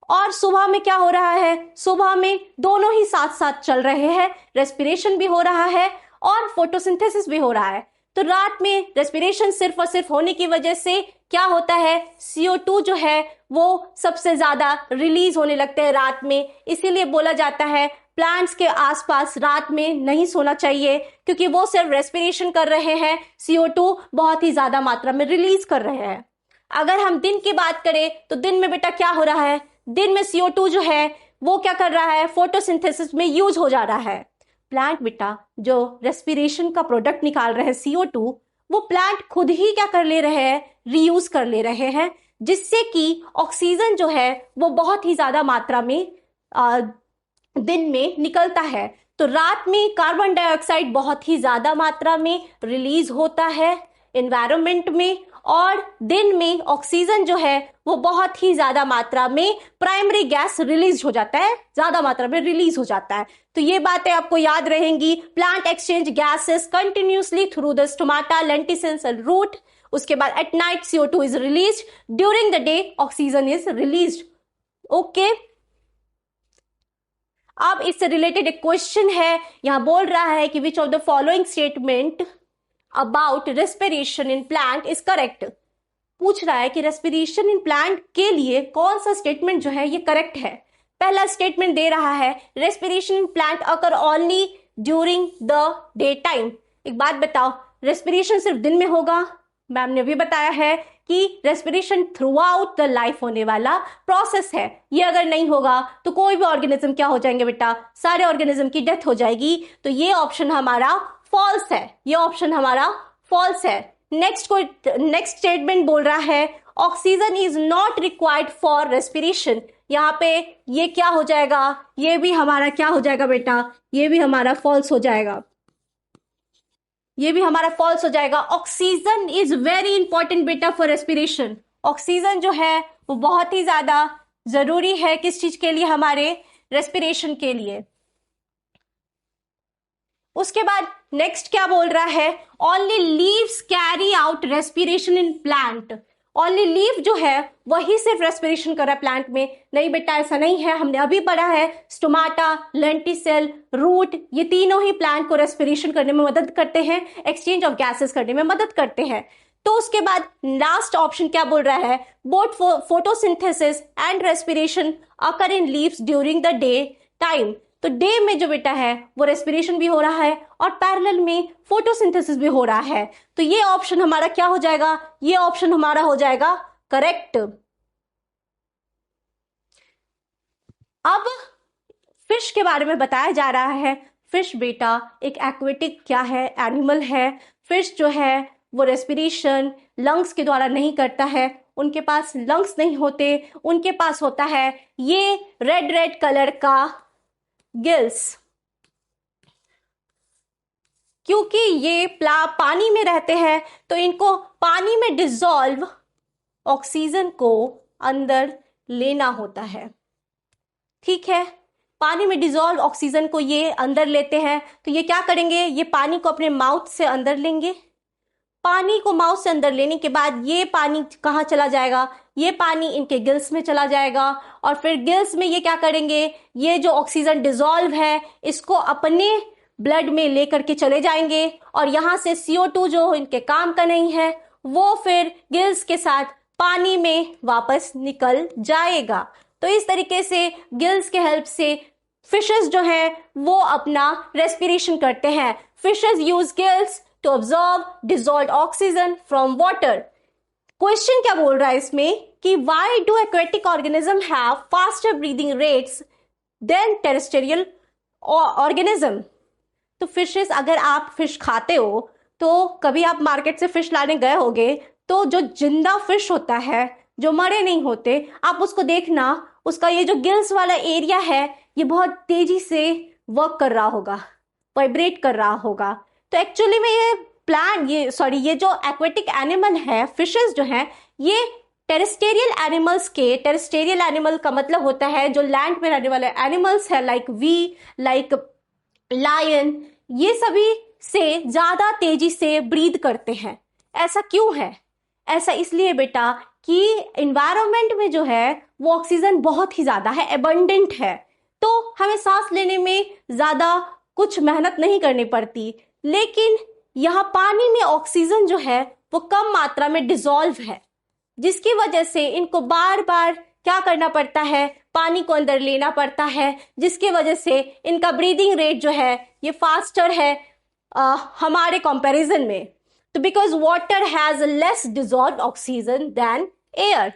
और सुबह में क्या हो रहा है? सुबह में दोनों ही साथ साथ चल रहे हैं, रेस्पिरेशन भी हो रहा है और फोटोसिंथेसिस भी हो रहा है। तो रात में रेस्पिरेशन सिर्फ और सिर्फ होने की वजह से क्या होता है? CO2 जो है वो सबसे ज्यादा रिलीज होने लगते हैं रात में। इसीलिए बोला जाता है प्लांट्स के आसपास रात में नहीं सोना चाहिए, क्योंकि वो सिर्फ रेस्पिरेशन कर रहे हैं, CO2 बहुत ही ज्यादा मात्रा में रिलीज कर रहे हैं। अगर हम दिन की बात करें तो दिन में बेटा क्या हो रहा है? दिन में CO2 जो है वो क्या कर रहा है? फोटोसिंथेसिस में यूज हो जा रहा है। प्लांट बेटा जो रेस्पिरेशन का प्रोडक्ट निकाल रहे हैं CO2, वो प्लांट खुद ही क्या कर ले रहे हैं? रीयूज कर ले रहे हैं, जिससे कि ऑक्सीजन जो है वो बहुत ही ज्यादा मात्रा में दिन में निकलता है। तो रात में कार्बन डाइऑक्साइड बहुत ही ज्यादा मात्रा में रिलीज होता है एनवायरनमेंट में, और दिन में ऑक्सीजन जो है वो बहुत ही ज्यादा मात्रा में प्राइमरी गैस रिलीज हो जाता है, ज्यादा मात्रा में रिलीज हो जाता है। तो ये बातें आपको याद रहेंगी। Plant exchange gases continuously through the stomata, lenticels and root. उसके बाद at night CO2 is release, during the day oxygen is release. Okay, अब इससे रिलेटेड एक क्वेश्चन है, यहां बोल रहा है कि which of the following statement about respiration in plant is correct. पूछ रहा है कि रेस्पिरेशन इन प्लांट के लिए कौन सा स्टेटमेंट जो है ये करेक्ट है। पहला स्टेटमेंट दे रहा है respiration in plant occur only during the day time. एक बात बताओ, रेस्पिरेशन सिर्फ दिन में होगा? मैम ने भी बताया है कि respiration through out the life होने वाला प्रोसेस है। ये अगर नहीं होगा तो कोई भी ऑर्गेनिज्म क्या हो जाएंगे बेटा? सारे ऑर्गेनिज्म की डेथ हो जाएगी। तो ये ऑप्शन हमारा फॉल्स है, ये ऑप्शन हमारा फॉल्स है। नेक्स्ट स्टेटमेंट बोल रहा है oxygen is not required for respiration. यहाँ पे ये क्या हो जाएगा? ये भी हमारा क्या हो जाएगा बेटा? ये भी हमारा फॉल्स हो जाएगा, ये भी हमारा फॉल्स हो जाएगा। ऑक्सीजन इज वेरी इंपॉर्टेंट बेटा फॉर रेस्पिरेशन। ऑक्सीजन जो है वो बहुत ही ज्यादा जरूरी है किस चीज के लिए? हमारे रेस्पिरेशन के लिए। उसके बाद नेक्स्ट क्या बोल रहा है? Only leaves carry out respiration in plant. Only leaf जो है वही सिर्फ रेस्पिरेशन कर रहा है प्लांट में। नहीं बेटा, ऐसा नहीं है। हमने अभी पढ़ा है स्टोमाटा, लेंटिसेल, रूट, ये तीनों ही प्लांट को रेस्पिरेशन करने में मदद करते हैं, एक्सचेंज ऑफ गैसेस करने में मदद करते हैं। तो उसके बाद लास्ट ऑप्शन क्या बोल रहा है? Both photosynthesis and respiration occur in leaves during the day time. तो डे में जो बेटा है वो रेस्पिरेशन भी हो रहा है और पैरेलल में फोटोसिंथेसिस भी हो रहा है। तो ये ऑप्शन हमारा क्या हो जाएगा? ये ऑप्शन हमारा हो जाएगा करेक्ट। अब फिश के बारे में बताया जा रहा है। फिश बेटा एक एक्वेटिक क्या है? एनिमल है। फिश जो है वो रेस्पिरेशन लंग्स के द्वारा नहीं करता है, उनके पास लंग्स नहीं होते, उनके पास होता है ये रेड रेड कलर का गिल्स। क्योंकि ये पानी में रहते हैं तो इनको पानी में डिसॉल्व ऑक्सीजन को अंदर लेना होता है। ठीक है, पानी में डिसॉल्व ऑक्सीजन को ये अंदर लेते हैं। तो ये क्या करेंगे? ये पानी को अपने माउथ से अंदर लेंगे। पानी को माउथ से अंदर लेने के बाद ये पानी कहाँ चला जाएगा? ये पानी इनके गिल्स में चला जाएगा और फिर गिल्स में ये क्या करेंगे? ये जो ऑक्सीजन डिसॉल्व है इसको अपने ब्लड में लेकर के चले जाएंगे और यहाँ से CO2 जो इनके काम का नहीं है वो फिर गिल्स के साथ पानी में वापस निकल जाएगा। तो इस तरीके से गिल्स के हेल्प से फिशेस जो है वो अपना रेस्पिरेशन करते हैं। Fishes use gills to absorb dissolved oxygen from water. Question क्या बोल रहा है इसमें कि why do aquatic organism have faster breathing rates than terrestrial organism. तो फिशेस, अगर आप फिश खाते हो तो कभी आप मार्केट से फिश लाने गए होगे तो जो जिंदा फिश होता है, जो मरे नहीं होते, आप उसको देखना, उसका ये जो गिल्स वाला एरिया है ये बहुत तेजी से वर्क कर रहा होगा, वाइब्रेट कर रहा होगा। तो एक्चुअली में ये जो एक्वेटिक एनिमल है, फिशेस जो है, ये टेरेस्टेरियल एनिमल्स के, टेरेस्टेरियल एनिमल का मतलब होता है जो लैंड में रहने वाले एनिमल्स है, लाइक वी, लाइक लायन, ये सभी से ज्यादा तेजी से ब्रीद करते हैं। ऐसा क्यों है? ऐसा इसलिए बेटा कि एनवायरनमेंट में जो है वो ऑक्सीजन बहुत ही ज्यादा है, एबंडेंट है, तो हमें सांस लेने में ज्यादा कुछ मेहनत नहीं करनी पड़ती। लेकिन यहाँ पानी में ऑक्सीजन जो है वो कम मात्रा में डिसॉल्व है, जिसकी वजह से इनको बार बार क्या करना पड़ता है? पानी को अंदर लेना पड़ता है, जिसकी वजह से इनका ब्रीदिंग रेट जो है ये फास्टर है हमारे कंपैरिजन में। तो because water has less dissolved oxygen than air.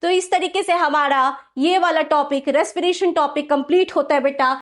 तो इस तरीके से हमारा ये वाला टॉपिक, रेस्पिरेशन टॉपिक, कंप्लीट होता है बेटा।